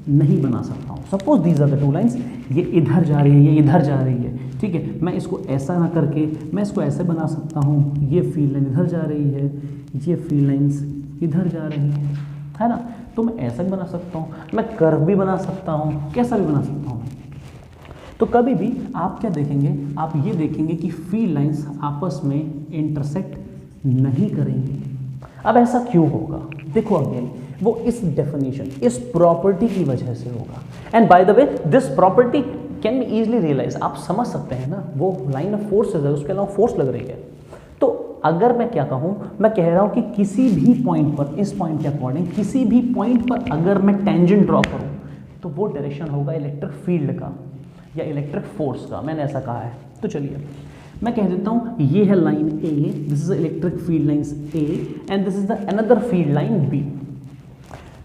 नहीं बना सकता हूँ। Suppose these are the two lines, ये इधर जा रही है, ये इधर जा रही है, ठीक है। मैं इसको ऐसा ना करके मैं इसको ऐसे बना सकता हूँ, ये फील्ड लाइन इधर जा रही है, ये फील्ड लाइन्स इधर जा रही है ना। तो मैं ऐसा भी बना सकता हूँ, मैं कर्व भी बना सकता हूँ, कैसा भी बना सकता हूँ। तो कभी भी आप क्या देखेंगे, आप ये देखेंगे कि फील्ड लाइन्स आपस में इंटरसेक्ट नहीं करेंगी। अब ऐसा क्यों होगा? देखो अगेन, वो इस डेफिनेशन, इस प्रॉपर्टी की वजह से होगा। And by the way this property can be easily realise. आप समझ सकते हैं ना, वो लाइन ऑफ फोर्स है, उसके अलावा फोर्स लग रही है। तो अगर मैं क्या कहूँ, मैं कह रहा हूँ कि किसी भी पॉइंट पर, इस पॉइंट के अकॉर्डिंग किसी भी पॉइंट पर अगर मैं टेंजेंट ड्रॉ करूँ तो वो डायरेक्शन होगा इलेक्ट्रिक फील्ड का या इलेक्ट्रिक फोर्स का। मैंने ऐसा कहा है। तो चलिए मैं कह देता हूँ ये है line A, this is electric field lines A and this is the another field line B.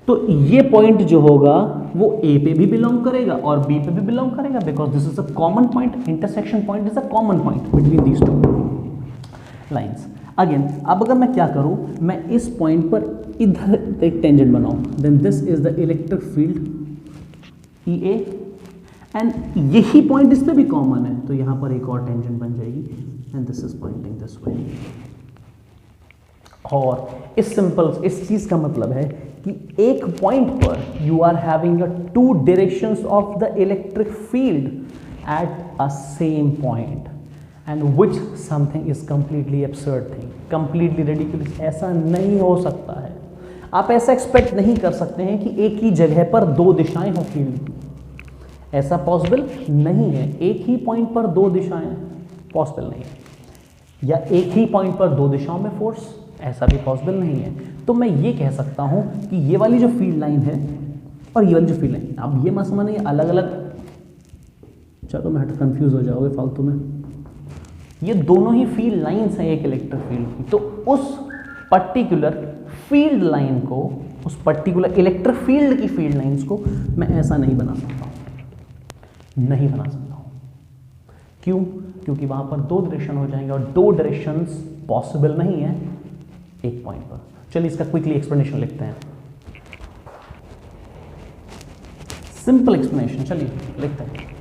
तो ये पॉइंट जो होगा वो ए पे भी बिलोंग करेगा और बी पे भी बिलोंग करेगा, because this is a common point, intersection point is a common point between these two lines. Again अब अगर मैं क्या करूं, मैं इस पॉइंट पर इधर एक टेंजेंट बनाऊं, then this is the electric field E A and यही पॉइंट इस पे भी कॉमन है, तो यहां पर एक और टेंजेंट बन जाएगी and this is pointing this way. और इस चीज का मतलब है कि एक पॉइंट पर you are having a two directions of the electric field at a same point and which something is completely absurd thing, completely ridiculous. ऐसा नहीं हो सकता है। आप ऐसा एक्सपेक्ट नहीं कर सकते हैं कि एक ही जगह पर दो दिशाएं हो फील्ड की। ऐसा पॉसिबल नहीं है। एक ही पॉइंट पर दो दिशाएं पॉसिबल नहीं है, या एक ही पॉइंट पर दो दिशाओं में फोर्स, ऐसा भी पॉसिबल नहीं है। तो मैं ये कह सकता हूं कि ये वाली जो फील्ड लाइन है और ये वाली जो फील्ड लाइन, अब ये मत समझना अलग अलग, चलो मैं कंफ्यूज हो जाओगे फालतू में। ये दोनों ही फील्ड लाइंस हैं एक इलेक्ट्रिक फील्ड की। तो उस पर्टिकुलर फील्ड लाइन को, उस पर्टिकुलर इलेक्ट्रिक फील्ड की फील्ड लाइंस को मैं ऐसा नहीं बना सकता हूं, नहीं बना सकता हूं। क्यों? क्योंकि वहां पर दो डायरेक्शन हो जाएंगे और दो डायरेक्शंस पॉसिबल नहीं है एक पॉइंट पर। चलिए इसका क्विकली एक्सप्लेनेशन लिखते हैं, सिंपल एक्सप्लेनेशन। चलिए लिखते हैं।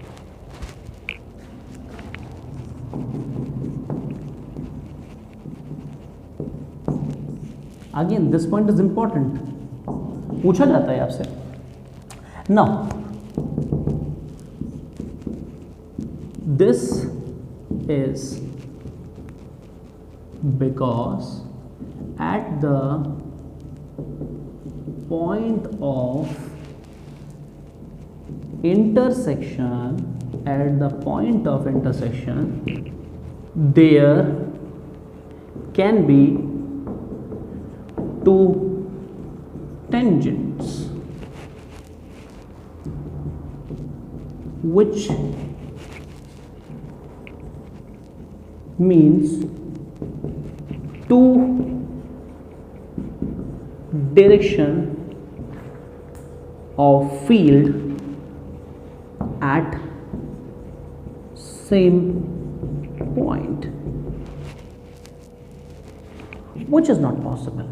Again this point is important, पूछा जाता है आपसे। Now this is because at the point of intersection, there can be two tangents which means two direction of field at same point, which is not possible,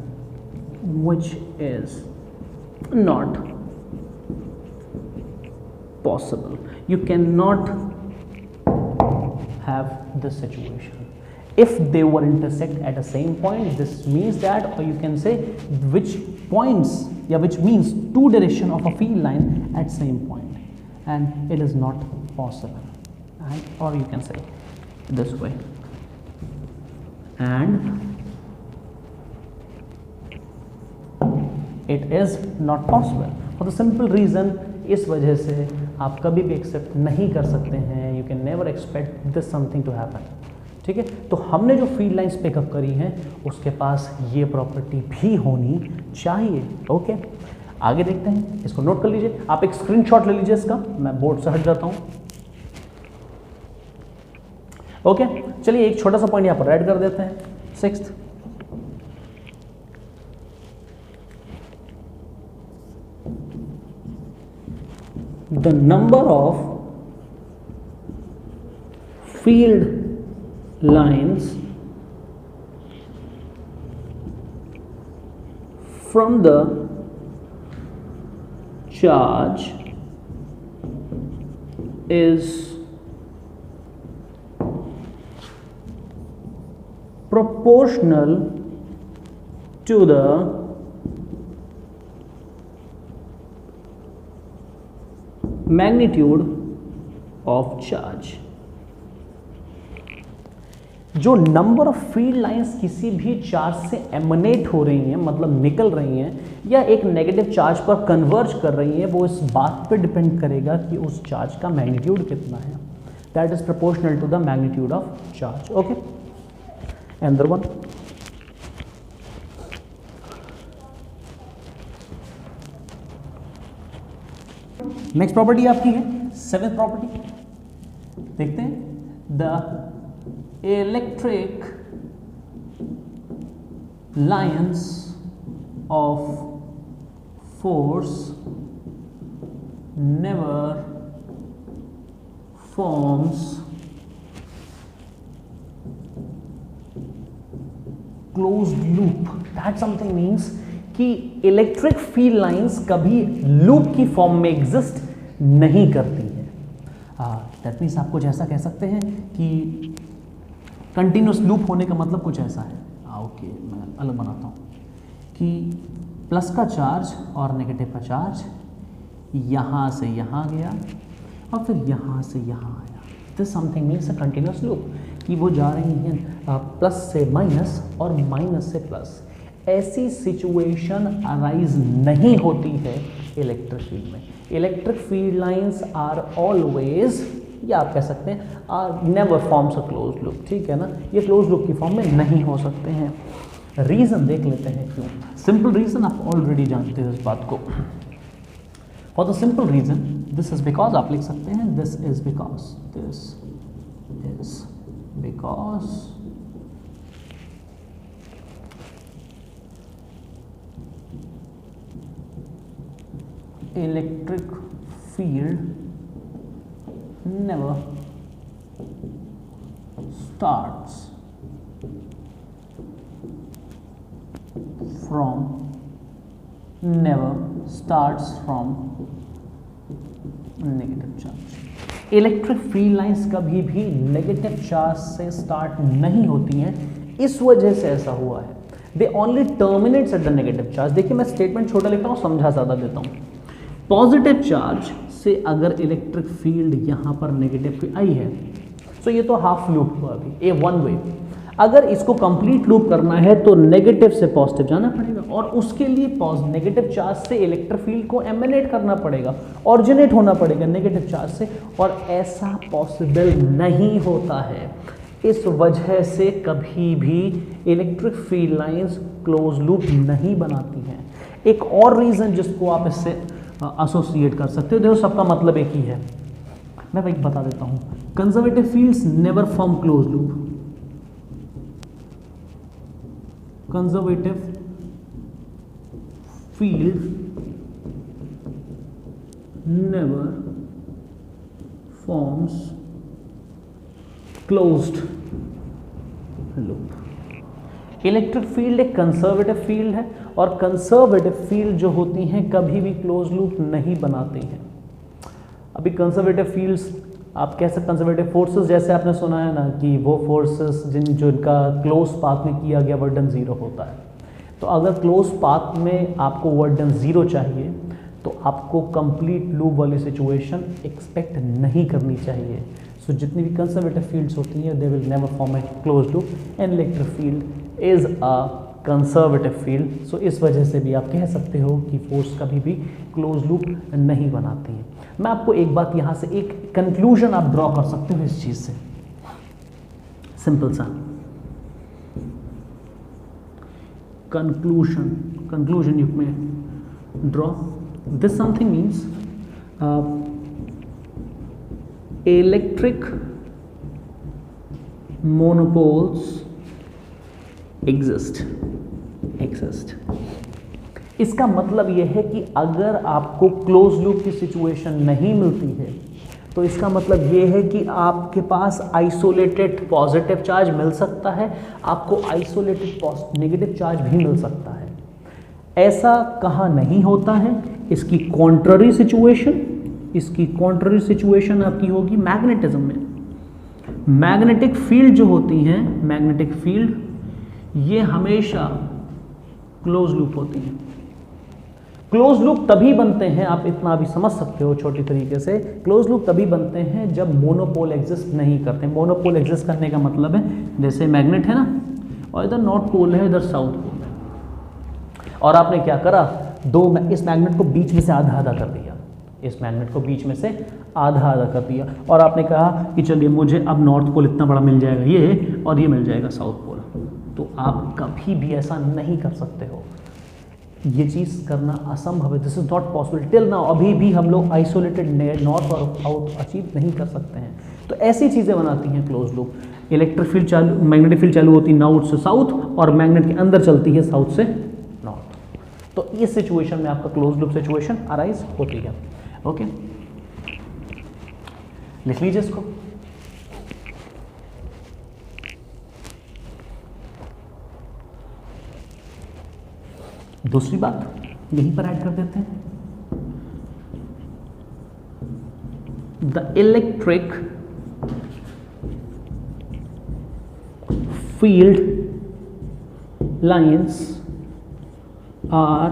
which is not possible. You cannot have this situation. If they were intersect at the same point, this means that, or you can say which points, which means two direction of a field line at same point, and it is not possible. And, or you can say this way, and it is not possible for the simple reason, इस वजह से आप कभी भी एक्सेप्ट नहीं कर सकते हैं। You can never expect this something to happen. ठीक है, तो हमने जो फील्ड लाइंस पिकअप करी हैं उसके पास ये प्रॉपर्टी भी होनी चाहिए। ओके, आगे देखते हैं, इसको नोट कर लीजिए। आप एक स्क्रीनशॉट ले लीजिए इसका, मैं बोर्ड से हट जाता हूँ। ओके, चलिए एक छोटा सा पॉइंट यहाँ पर ऐड कर देते हैं, 6th, the number of field lines from the charge is proportional to the magnitude of charge। जो नंबर ऑफ फील्ड लाइंस किसी भी चार्ज से एमनेट हो रही हैं, मतलब निकल रही हैं या एक नेगेटिव चार्ज पर कन्वर्ज कर रही हैं, वो इस बात पे डिपेंड करेगा कि उस चार्ज का मैग्नीट्यूड कितना है। That is proportional to the magnitude of charge. Okay, another one, next property आपकी है 7th प्रॉपर्टी, देखते हैं। The electric lines of force never forms closed loop. That something means कि इलेक्ट्रिक फील्ड लाइंस कभी लूप की फॉर्म में एग्जिस्ट नहीं करती है। दैट मीन्स आप कुछ ऐसा कह सकते हैं कि कंटिन्यूस लूप होने का मतलब कुछ ऐसा है। ओके, मैं अलग बनाता हूँ कि प्लस का चार्ज और नेगेटिव का चार्ज यहाँ से यहाँ गया और फिर यहाँ से यहाँ आया। This something means a continuous loop, कि वो जा रही हैं प्लस से माइनस और माइनस से प्लस। ऐसी सिचुएशन अराइज नहीं होती है इलेक्ट्रिक फील्ड में। Electric field lines are always, या आप कह सकते हैं are never forms a close loop. ठीक है ना, ये क्लोज लूप की फॉर्म में नहीं हो सकते हैं। रीज़न देख लेते हैं क्यों। सिंपल रीज़न आप ऑलरेडी जानते हैं इस बात को। For the simple reason, this is because, आप लिख सकते हैं this is because, this is because electric field never starts from negative charge। Electric field lines कभी भी नेगेटिव चार्ज से स्टार्ट नहीं होती हैं, इस वजह से ऐसा हुआ है। They only terminates at the negative charge. देखिए मैं स्टेटमेंट छोटा लिखता हूँ, समझा ज़्यादा देता हूँ। पॉजिटिव चार्ज से अगर इलेक्ट्रिक फील्ड यहाँ पर नेगेटिव आई है, तो ये तो हाफ लूप हुआ अभी, ए वन वे। अगर इसको कंप्लीट लूप करना है तो नेगेटिव से पॉजिटिव जाना पड़ेगा, और उसके लिए नेगेटिव चार्ज से इलेक्ट्रिक फील्ड को एमिनेट करना पड़ेगा, ऑरिजिनेट होना पड़ेगा नेगेटिव चार्ज से, और ऐसा पॉसिबल नहीं होता है। इस वजह से कभी भी electric field lines close loop नहीं बनाती हैं। एक और रीज़न जिसको आप इससे एसोसिएट कर सकते हो, देखो सबका मतलब एक ही है, मैं भाई बता देता हूँ। Conservative fields never form close loop. Conservative field never forms closed loop. Electric field एक कंजर्वेटिव फील्ड है, और कंजर्वेटिव फील्ड जो होती हैं कभी भी क्लोज लूप नहीं बनाती हैं। अभी कंजर्वेटिव फील्ड्स आप कह सकते, कंजर्वेटिव फोर्सेस जैसे आपने सुना है ना कि वो फोर्सेस जिनका क्लोज पाथ में किया गया वर्क डन 0 होता है। तो अगर क्लोज पाथ में आपको वर्क डन 0 चाहिए तो आपको कंप्लीट लूप वाली सिचुएशन एक्सपेक्ट नहीं करनी चाहिए। सो जितनी भी कंजर्वेटिव फील्ड्स होती हैं they will never form a close loop, and electric field is a conservative field. So इस वजह से भी आप कह सकते हो कि फोर्स कभी भी क्लोज लूप नहीं बनाती है। मैं आपको एक बात यहाँ से, एक कंक्लूजन आप ड्रॉ कर सकते हो इस चीज़ से, सिंपल सा कंक्लूजन यू में draw this something means electric monopoles exist. इसका मतलब यह है कि अगर आपको क्लोज लूप की सिचुएशन नहीं मिलती है तो इसका मतलब यह है कि आपके पास आइसोलेटेड पॉजिटिव चार्ज मिल सकता है, आपको आइसोलेटेड नेगेटिव चार्ज भी मिल सकता है। ऐसा कहाँ नहीं होता है? इसकी कॉन्ट्ररी सिचुएशन आपकी होगी मैग्नेटिज्म में। मैग्नेटिक फील्ड जो होती हैं, मैग्नेटिक फील्ड ये हमेशा क्लोज लूप होती है। क्लोज लूप तभी बनते हैं, आप इतना भी समझ सकते हो छोटी तरीके से, क्लोज लूप तभी बनते हैं जब मोनोपोल एग्जिस्ट नहीं करते। मोनोपोल एग्जिस्ट करने का मतलब है जैसे मैग्नेट है ना, और इधर नॉर्थ पोल है, इधर साउथ पोल है, और आपने क्या करा, इस मैग्नेट को बीच में से आधा आधा कर दिया, इस मैग्नेट को बीच में से आधा आधा कर दिया, और आपने कहा कि चलिए मुझे अब नॉर्थ पोल इतना बड़ा मिल जाएगा ये, और ये मिल जाएगा साउथ पोल। तो आप कभी भी ऐसा नहीं कर सकते हो, ये चीज़ करना असंभव है। This is not possible till now. अभी भी हम लोग आइसोलेटेड नॉर्थ और साउथ अचीव नहीं कर सकते हैं। तो ऐसी चीज़ें बनाती हैं क्लोज लूप। इलेक्ट्रिक फील्ड चालू, मैग्नेटिक फील्ड चालू होती है नॉर्थ से साउथ, और मैग्नेट के अंदर चलती है साउथ से नॉर्थ। तो इस सिचुएशन में आपका क्लोज लूप सिचुएशन अराइज होती है। ओके, लिख लीजिए इसको। दूसरी बात यहीं पर ऐड कर देते हैं, the electric field lines are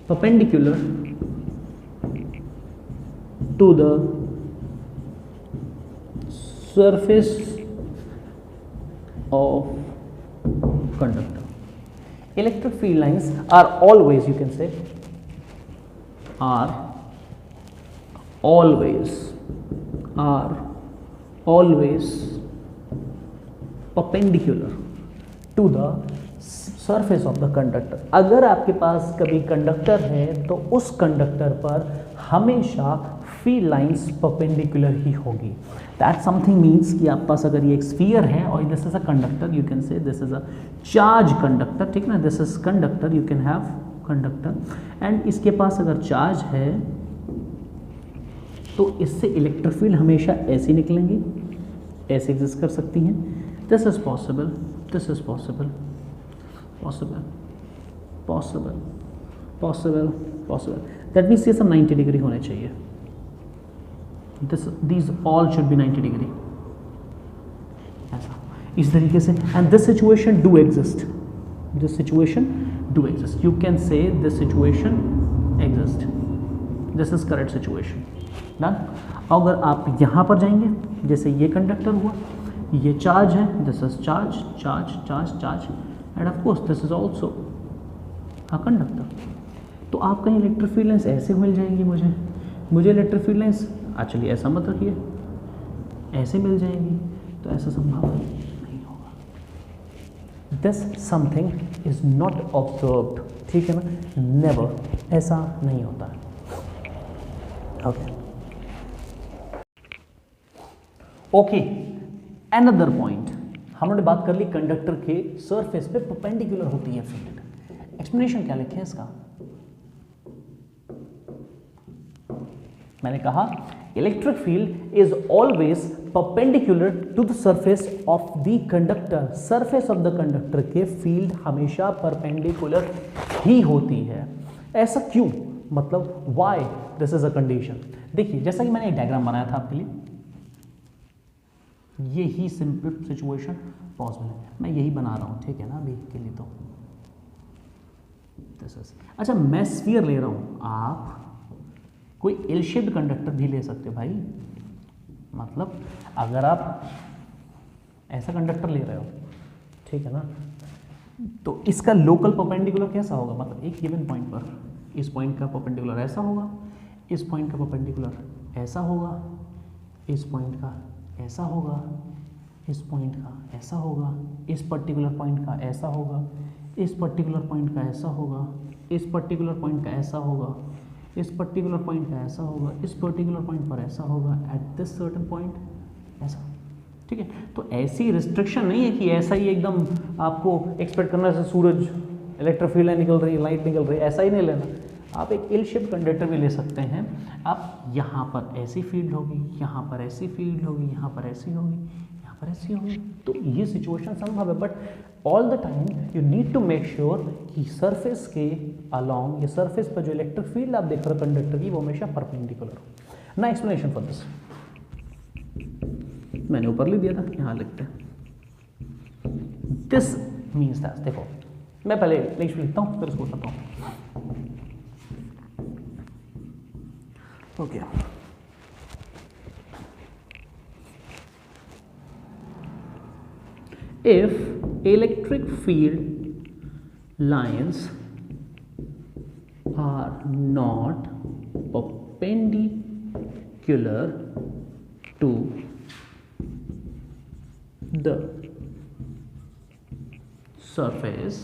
perpendicular to the surface of conductor. Electric field lines are always, you can say, are always perpendicular to the surface of the conductor. अगर आपके पास कभी कंडक्टर है तो उस कंडक्टर पर हमेशा फील्ड लाइंस परपेंडिकुलर ही होगी। दैट समथिंग मीन्स कि आपके पास अगर ये एक स्फीयर है और this is a conductor, you can say this is a charge conductor, ठीक ना, this is conductor, you can have conductor, and इसके पास अगर चार्ज है तो इससे इलेक्ट्रिक फील्ड हमेशा ऐसी निकलेंगी, ऐसे एग्जिस्ट कर सकती हैं। This is possible, this is possible, possible. That means ये सब 90 डिग्री होने चाहिए। These all should be 90 degree, ऐसा इस तरीके से। And this situation do exist. You can say this situation exists. This is correct situation. Done. अगर आप यहाँ पर जाएंगे, जैसे ये कंडक्टर हुआ, ये चार्ज है, this is charge, and of course this is also a conductor. तो आप कहीं इलेक्ट्रिक फील्ड लाइन्स ऐसे मिल जाएंगी, मुझे इलेक्ट्रिक फील्ड लाइन्स, एक्चुअली ऐसा मत रखिए, ऐसे मिल जाएंगी, तो ऐसा संभव नहीं होगा। This something is not observed, ठीक है ना, नेवर, ऐसा नहीं होता है। ओके, अनदर पॉइंट, हमने बात कर ली कंडक्टर के सरफेस पे परपेंडिकुलर होती है फील्ड। एक्सप्लेनेशन क्या लिखे इसका? मैंने कहा electric field is always perpendicular to the surface of the conductor. Surface of the conductor के फील्ड हमेशा परपेंडिकुलर ही होती है। ऐसा क्यों? मतलब why this is a condition. देखिए, जैसा कि मैंने एक डायग्राम बनाया था आपके लिए, ये ही सिंपल सिचुएशन पॉसिबल है, मैं यही बना रहा हूँ, ठीक है ना, अभी के लिए तो अच्छा, मैं स्फीयर ले रहा हूँ, आप कोई एल शेप्ड कंडक्टर भी ले सकते हो भाई। मतलब अगर आप ऐसा कंडक्टर ले रहे हो, ठीक है ना, तो इसका लोकल परपेंडिकुलर कैसा होगा? मतलब एक गिवन पॉइंट पर इस पॉइंट का परपेंडिकुलर ऐसा होगा, इस पॉइंट का परपेंडिकुलर ऐसा होगा, इस पॉइंट का ऐसा होगा, इस पॉइंट का ऐसा होगा, इस पर्टिकुलर पॉइंट का ऐसा होगा, इस पर्टिकुलर पॉइंट का ऐसा होगा, इस पर्टिकुलर पॉइंट का ऐसा होगा, इस पर्टिकुलर पॉइंट का ऐसा होगा, इस पर्टिकुलर पॉइंट पर ऐसा होगा, एट दिस सर्टेन पॉइंट ऐसा, ठीक है। तो ऐसी रिस्ट्रिक्शन नहीं है कि ऐसा ही एकदम आपको एक्सपेक्ट करना है सूरज इलेक्ट्रिक फील्ड निकल रही है, लाइट निकल रही है, ऐसा ही नहीं लेना। आप एक एल शेप कंडक्टर भी ले सकते हैं। आप यहाँ पर ऐसी फील्ड होगी, यहाँ पर ऐसी फील्ड होगी, यहाँ पर ऐसी होगी, यहाँ पर ऐसी होगी, तो ये सिचुएशन संभव है। But all the time you need to make sure कि सरफेस के अलॉन्ग, ये सरफेस पर जो इलेक्ट्रिक फील्ड आप देख रहे हो कंडक्टर की, वो हमेशा परपेंडिकुलर हो। ना एक्सप्लेनेशन फॉर दिस मैंने ऊपर लिख दिया था, यहाँ लिखते हैं दिस मीन्स दैट। देखो मैं पहले नेक्स्ट लिखता हूँ फिर उसको बताता हूँ। Okay if electric field lines are not perpendicular to the surface,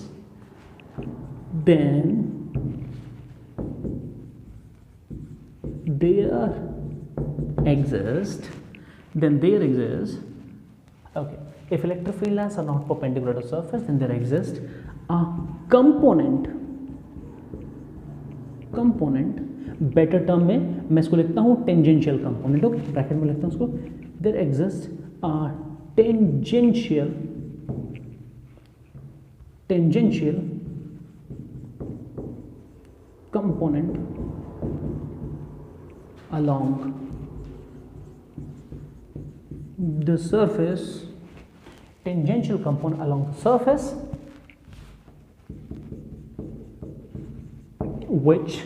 then there exists, okay, if electric field lines are not perpendicular to the surface, then there exists a component, better term में मैं इसको लिखता हूँ टेंजेंशियल कंपोनेंट, ओके, ब्रैकेट में लिखता हूँ उसको, there exist a tangential component along the surface, tangential component along the surface, which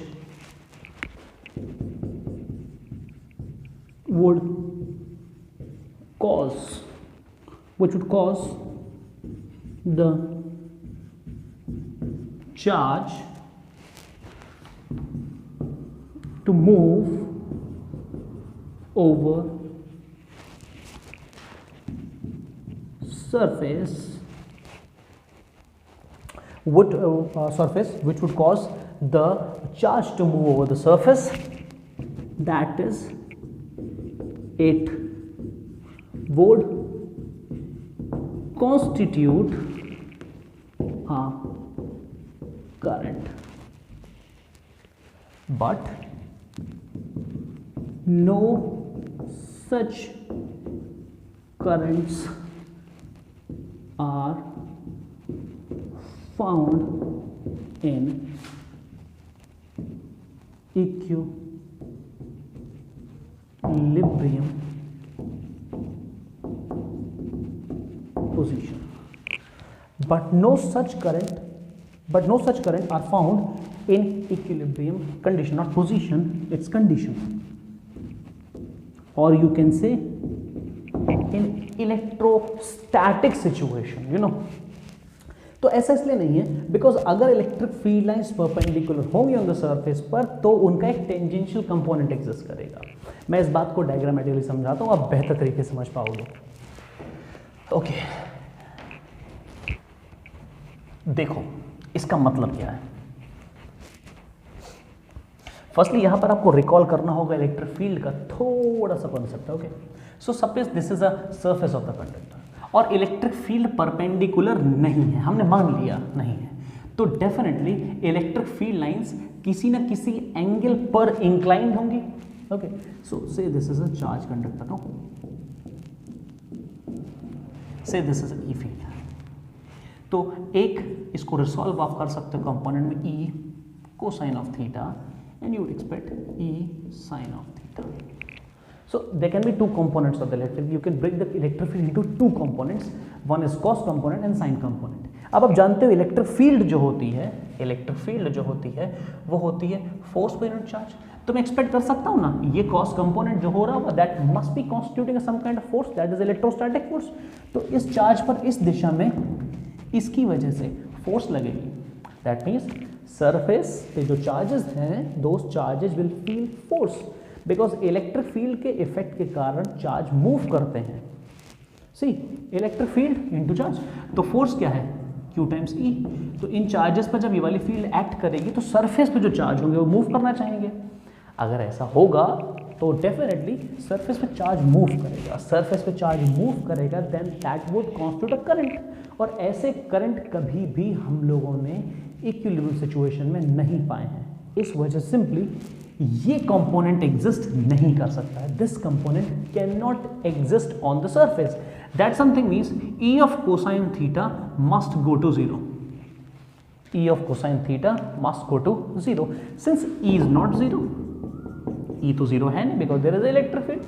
would cause the charge to move over surface which would cause the charge to move over the surface, that is it would constitute a current. But no such currents are found in equilibrium position. But no such current are found in equilibrium condition, not position, it's condition, or you can say in electrostatic situation, you know. तो ऐसा इसलिए नहीं है बिकॉज अगर इलेक्ट्रिक फील्ड लाइंस परपेंडिकुलर होंगी ऑन द सरफेस पर तो उनका एक टेंजेंशियल कंपोनेंट एग्जिस्ट करेगा। मैं इस बात को डायग्रामेटिकली समझाता हूँ, आप बेहतर तरीके से समझ पाओगे। ओके देखो इसका मतलब क्या है। फर्स्टली यहां पर आपको रिकॉल करना होगा इलेक्ट्रिक फील्ड का थोड़ा सा concept. Okay so suppose this is a surface of the conductor और इलेक्ट्रिक फील्ड परपेंडिकुलर नहीं है, हमने मान लिया नहीं है, तो डेफिनेटली इलेक्ट्रिक फील्ड लाइंस किसी ना किसी एंगल पर इंक्लाइंड होंगी। Okay so say this is a charge conductor, no say this is E field, तो एक इसको रिसॉल्व ऑफ कर सकते हो कंपोनेंट में E cosine of theta and you would expect E sin of theta. So there can be two components of the electric. You can break the electric field into two components. One is cos component and sin component. अब आप जानते हो इलेक्ट्रिक फील्ड जो होती है वो होती है फोर्स पर यूनिट चार्ज। तो मैं एक्सपेक्ट कर सकता हूँ ना ये cos कंपोनेंट जो हो रहा होगा that must be constituting some kind of force, that is electrostatic force. तो इस चार्ज पर इस दिशा में इसकी वजह से फोर्स लगेगी, दैट मीन्स सरफेस पे जो चार्जेस हैं those charges will feel force because electric field के इफेक्ट के कारण चार्ज मूव करते हैं। See electric field into charge, तो फोर्स क्या है Q टाइम्स E। तो इन चार्जेस पर जब ये वाली फील्ड एक्ट करेगी तो सरफेस पे जो चार्ज होंगे वो मूव करना चाहेंगे। अगर ऐसा होगा तो डेफिनेटली सरफेस पे चार्ज मूव करेगा, सरफेस पे चार्ज मूव करेगा, then that would constitute a current, और ऐसे करंट कभी भी हम लोगों ने इक्विलिब्रियम सिचुएशन में नहीं पाए हैं। इस वजह से सिंपली ये कंपोनेंट एग्जिस्ट नहीं कर सकता है, this component can not exist on the surface, that something means E of cosine theta must go to zero, E of cosine theta must go to 0. Since E is not 0, E to 0 है नहीं, because there is electric field.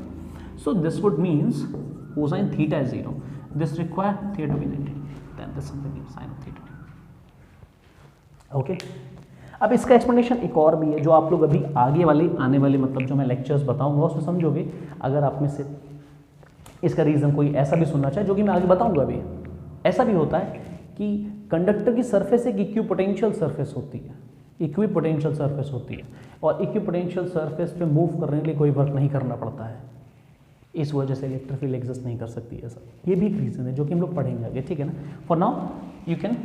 So this would means cosine theta is 0. This require theta to be 90. Then this something is sine of theta. Okay. अब इसका एक्सप्लेनेशन एक और भी है जो आप लोग अभी आगे वाले आने वाले मतलब जो मैं लेक्चर्स बताऊंगा उसमें समझोगे। अगर आप में से इसका रीज़न कोई ऐसा भी सुनना चाहे जो कि मैं आगे बताऊंगा अभी, ऐसा भी होता है कि कंडक्टर की सरफेस एक इक्विपोटेंशियल सरफेस होती है, इक्विपोटेंशियल सरफेस होती है, और इक्विपोटेंशियल सरफेस पे मूव करने के लिए कोई वर्क नहीं करना पड़ता है, इस वजह से इलेक्ट्रिक फील्ड एग्जिस्ट नहीं कर सकती है। ऐसा ये भी एक रीज़न है जो कि हम लोग पढ़ेंगे आगे, ठीक है ना। For now you can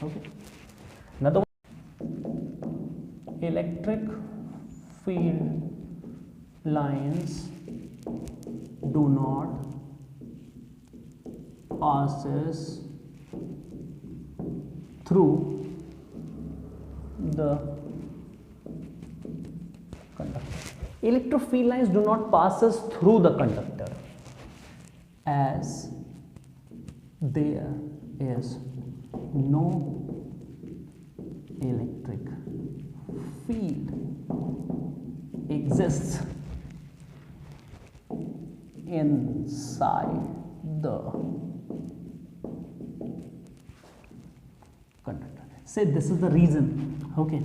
okay ना, electric field lines do not passes through the conductor. Electric field lines do not passes through the conductor as there is no electric field exists inside the conductor. Say this is the reason. Okay.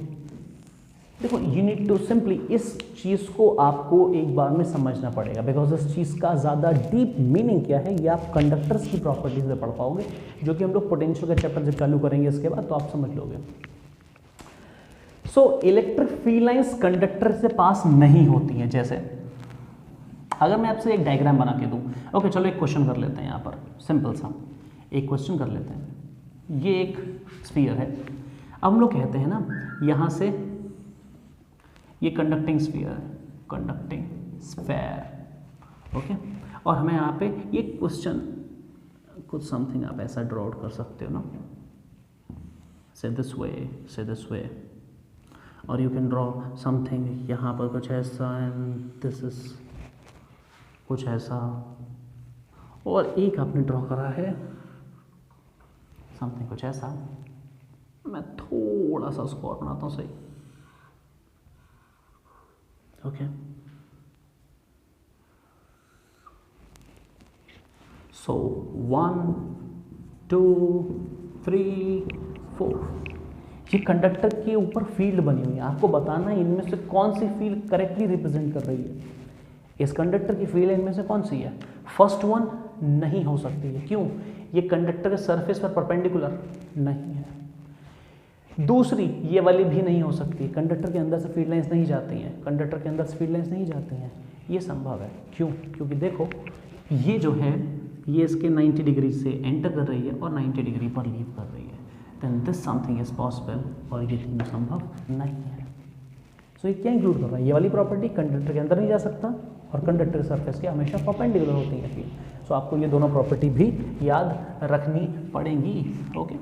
देखो you need to simply इस चीज़ को आपको एक बार में समझना पड़ेगा, बिकॉज इस चीज़ का ज़्यादा डीप मीनिंग क्या है ये आप कंडक्टर्स की प्रॉपर्टीज में पढ़ पाओगे, जो कि हम लोग पोटेंशियल का चैप्टर जब चालू करेंगे इसके बाद तो आप समझ लोगे। So electric field lines conductor से पास नहीं होती हैं। जैसे अगर मैं आपसे एक डायग्राम बना के दूं, ओके चलो एक क्वेश्चन कर लेते हैं यहाँ पर, सिंपल सा एक क्वेश्चन कर लेते हैं। ये एक स्फीयर है, अब हम लोग कहते हैं ना यहाँ से ये कंडक्टिंग स्फीयर है, कंडक्टिंग स्फीयर, ओके, और हमें यहाँ पे ये क्वेश्चन कुछ समथिंग आप ऐसा ड्रॉ आउट कर सकते हो ना, से दिस वे, और यू कैन ड्रॉ समथिंग यहाँ पर कुछ ऐसा, एंड दिस इज कुछ ऐसा, और एक आपने ड्रॉ करा है समथिंग कुछ ऐसा। मैं थोड़ा सा उसको और बनाता हूँ सही, ओके। सो 1 2 3 4 ये कंडक्टर के ऊपर फील्ड बनी हुई है, आपको बताना है इनमें से कौन सी फील्ड करेक्टली रिप्रेजेंट कर रही है। इस कंडक्टर की फील्ड इनमें से कौन सी है? फर्स्ट वन नहीं हो सकती है, क्यों? ये कंडक्टर के सरफेस पर परपेंडिकुलर नहीं है। दूसरी ये वाली भी नहीं हो सकती, कंडक्टर के अंदर से फील्ड लाइंस नहीं जाती हैं, कंडक्टर के अंदर से फील्ड लाइंस नहीं जाती हैं। ये संभव है, क्यों? क्योंकि देखो ये जो है ये इसके 90 डिग्री से एंटर कर रही है और 90 डिग्री पर लीव कर रही है, then this something is possible, और ये तीनों संभव नहीं है। सो ये क्या इंक्लूड कर रहा है? ये वाली प्रॉपर्टी, कंडक्टर के अंदर नहीं जा सकता और कंडक्टर सरफेस के हमेशा परपेंडिकुलर होती है फील्ड। सो आपको ये दोनों प्रॉपर्टी भी याद रखनी पड़ेंगी, okay.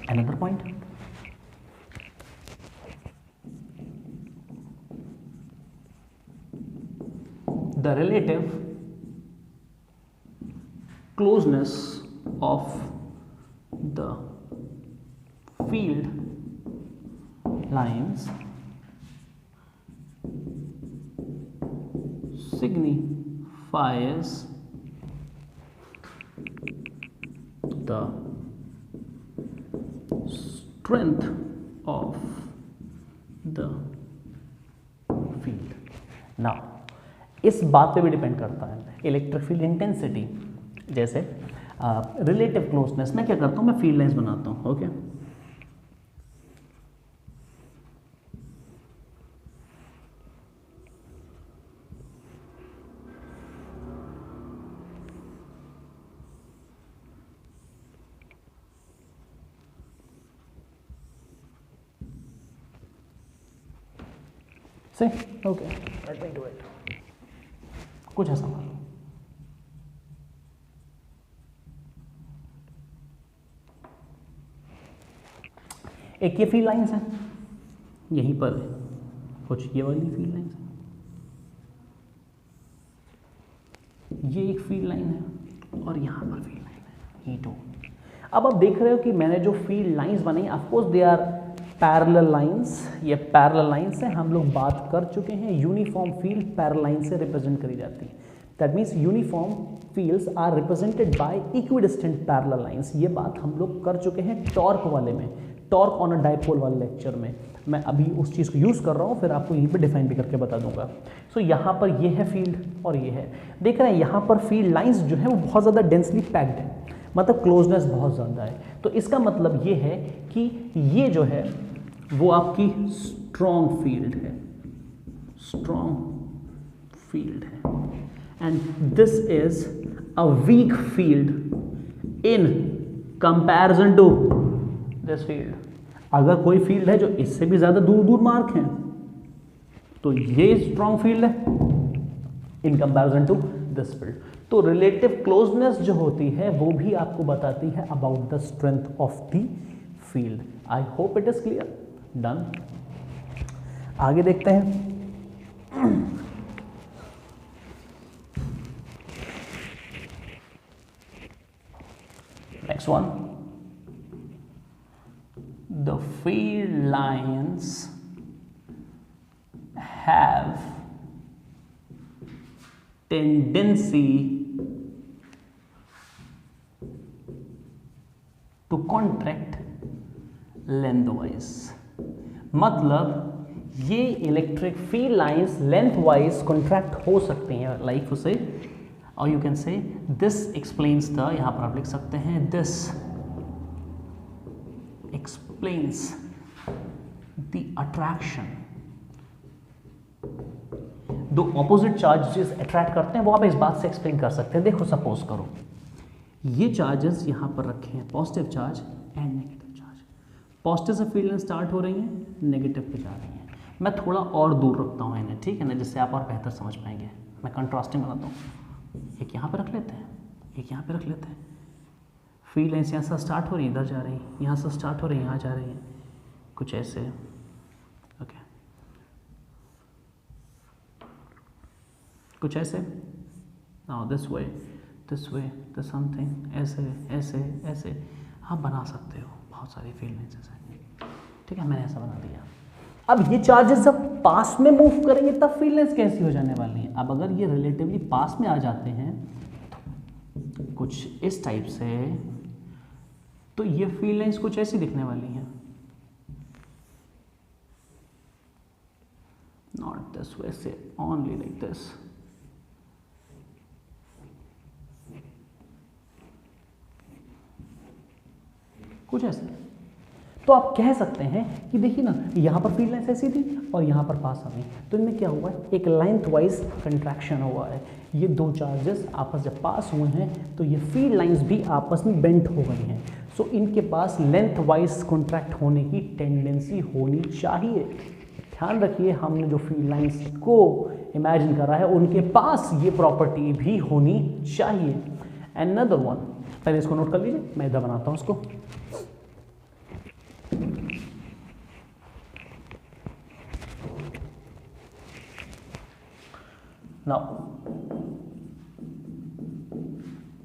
Another point, the relative closeness of the field lines signifies the strength of the field. Now इस बात पे भी डिपेंड करता है इलेक्ट्रिक फील्ड इंटेंसिटी। जैसे रिलेटिव क्लोजनेस, मैं क्या करता हूँ, मैं फील्ड लाइंस बनाता हूँ, ओके। से okay, let me do it. कुछ ऐसा मान लो, एक ये फील्ड लाइंस है, यहीं पर कुछ ये वाली फील्ड लाइंस है, ये एक फील्ड लाइन है और यहाँ पर फील्ड लाइन है, ये दो। अब आप देख रहे हो कि मैंने जो फील्ड लाइंस बनाई, of course they are parallel lines, ये पैरेलल लाइंस है। हम लोग बात कर चुके हैं यूनिफॉर्म फील्ड पैरेलल लाइन से रिप्रेजेंट करी जाती है। That means uniform fields are represented by equidistant parallel lines. ये बात हम लोग कर चुके हैं टॉर्क वाले में, टॉर्क ऑन अ डाइपोल वाले लेक्चर में। मैं अभी उस चीज़ को यूज़ कर रहा हूँ, फिर आपको यहीं पे डिफाइन भी करके बता दूंगा। सो यहाँ पर ये है फील्ड और ये है, देख रहे हैं यहाँ पर फील्ड लाइंस जो है वो बहुत ज़्यादा डेंसली पैक्ड है, मतलब क्लोजनेस बहुत ज़्यादा है। तो इसका मतलब ये है कि ये जो है वो आपकी स्ट्रॉन्ग फील्ड है, स्ट्रॉन्ग फील्ड है, and this is a weak field in comparison to this field. अगर कोई फील्ड है जो इससे भी ज़्यादा दूर दूर मार्क हैं तो ये स्ट्रॉन्ग फील्ड है in comparison to this field. तो रिलेटिव क्लोजनेस जो होती है वो भी आपको बताती है about the strength of the field. I hope it is clear. Done, आगे देखते हैं। Next one, the field lines have tendency to contract lengthwise। मतलब ये electric field lines lengthwise contract हो सकते हैं, लाइक उसे, और you can say this explains the, यहां पर आप लिख सकते हैं दिस explains the attraction। दो ऑपोजिट चार्जेस अट्रैक्ट करते हैं वो आप इस बात से एक्सप्लेन कर सकते हैं। देखो सपोज करो ये चार्जेस यहां पर रखे हैं, positive charge and negative charge. Positive से फील्ड स्टार्ट हो रही हैं, नेगेटिव पे जा रही हैं। मैं थोड़ा और दूर रखता हूं इन्हें, ठीक है ना, जिससे आप और बेहतर समझ पाएंगे। मैं कंट्रास्टिंग बनाता हूं, एक यहां पर रख लेते हैं, एक यहां पर रख लेते हैं। फील्ड लाइन्स यहाँ से स्टार्ट हो रही है, इधर जा रही हैं, यहाँ से स्टार्ट हो रही है, यहाँ जा रही हैं, कुछ ऐसे। ओके, कुछ ऐसे, now this way, this way, this something, ऐसे ऐसे ऐसे आप बना सकते हो बहुत सारी फील्ड लाइन्स ऐसे, ठीक है। मैंने ऐसा बना दिया। अब ये चार्जेस जब पास में मूव करेंगे तब फील्ड लाइन्स कैसी हो जाने वाली हैं। अब अगर ये रिलेटिवली पास में आ जाते हैं तो कुछ इस टाइप से, तो ये फील्ड लाइंस कुछ ऐसी दिखने वाली हैं, नॉट दिस वे, से ओनली लाइक दिस। कुछ ऐसे। तो आप कह सकते हैं कि देखिए ना, यहां पर फील्ड लाइंस ऐसी थी और यहां पर पास आ गई, तो इनमें क्या हुआ है, एक लेंथ वाइज कंट्रैक्शन हुआ है। ये दो चार्जेस आपस जब पास हुए हैं तो ये फील्ड लाइंस भी आपस में बेंट हो गई हैं। सो इनके पास लेंथ वाइज कॉन्ट्रैक्ट होने की टेंडेंसी होनी चाहिए। ध्यान रखिए, हमने जो फील्ड लाइंस को इमेजिन करा है उनके पास ये प्रॉपर्टी भी होनी चाहिए। अनदर वन, पहले इसको नोट कर लीजिए, मैं इधर बनाता हूं इसको। Now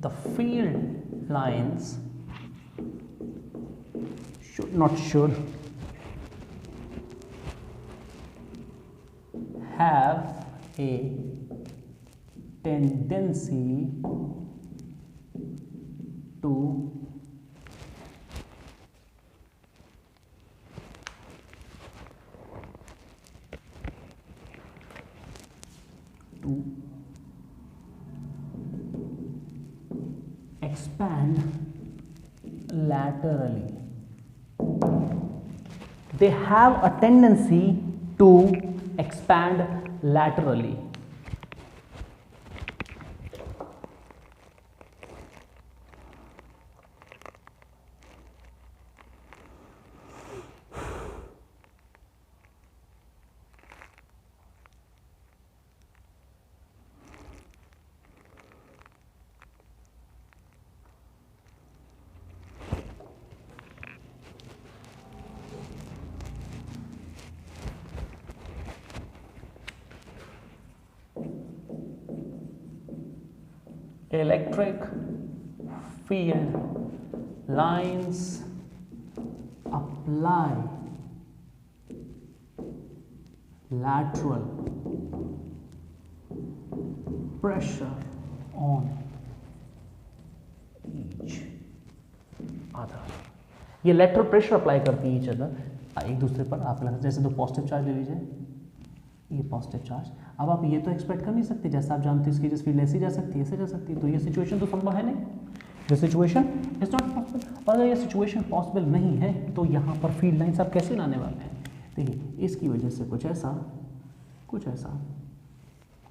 the field lines should have a tendency to expand laterally. They have a tendency to expand laterally. Electric field lines apply lateral pressure on each other। ये लेटरल प्रेशर अप्लाई करती है each other एक दूसरे पर। आप जैसे दो पॉजिटिव चार्ज ले लीजिए, ये पॉजिटिव चार्ज। अब आप ये तो एक्सपेक्ट कर नहीं सकते, जैसा आप जानते हैं इसकी जिस फील्ड ऐसी जा सकती है, ऐसे जा सकती है, तो ये सिचुएशन तो संभव है नहीं, ये सिचुएशन इज नॉट पॉसिबल। और अगर ये सिचुएशन पॉसिबल नहीं है तो यहाँ पर फील्ड लाइन्स आप कैसे लाने वाले हैं? देखिए इसकी वजह से कुछ ऐसा, कुछ ऐसा,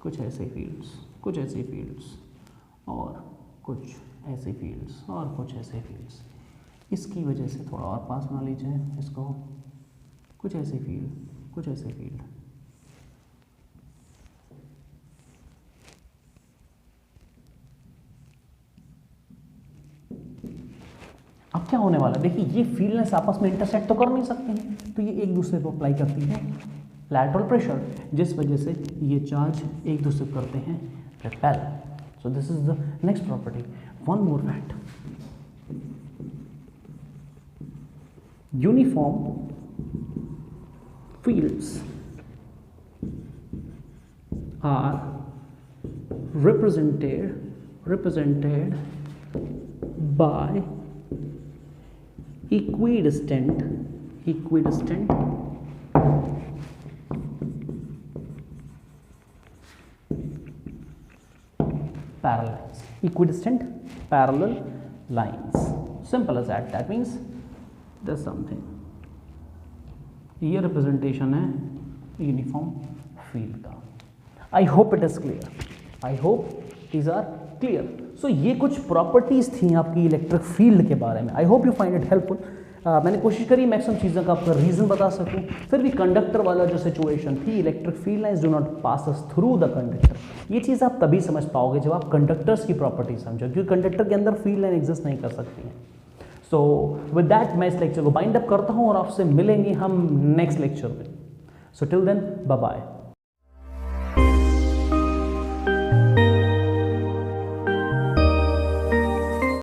कुछ ऐसे फील्ड्स, कुछ ऐसे फील्ड्स और कुछ ऐसे फील्ड्स और कुछ ऐसे फील्ड्स, इसकी वजह से थोड़ा और पास बना लीजिए इसको, कुछ ऐसे फील्ड, कुछ ऐसे फील्ड। अब क्या होने वाला है? देखिए ये फील्ड लाइन्स आपस में इंटरसेक्ट तो कर नहीं सकती हैं, तो ये एक दूसरे को अप्लाई करती है लैटरल प्रेशर, जिस वजह से ये चार्ज एक दूसरे को करते हैं repel. So this is the next property. One more fact, uniform fields are represented by equidistant parallel lines, equidistant parallel lines, simple as that। that means there's something, ये रिप्रेजेंटेशन है यूनिफॉर्म फील्ड का। I hope it is clear, I hope these are clear. So ये कुछ प्रॉपर्टीज थी आपकी इलेक्ट्रिक फील्ड के बारे में। I hope you find it helpful. मैंने कोशिश करी मैक्सिमम चीज़ों का आपका रीज़न बता सकूं। फिर भी कंडक्टर वाला जो सिचुएशन थी, electric field lines do not pass through the conductor, ये चीज़ आप तभी समझ पाओगे जब आप कंडक्टर्स की प्रॉपर्टी समझो, क्योंकि कंडक्टर के अंदर फील्ड लाइन एग्जिस्ट नहीं कर सकती है। सो विद दैट मैं इस लेक्चर को बाइंड अप करता हूँ और आपसे मिलेंगे हम नेक्स्ट लेक्चर में। So till then bye bye.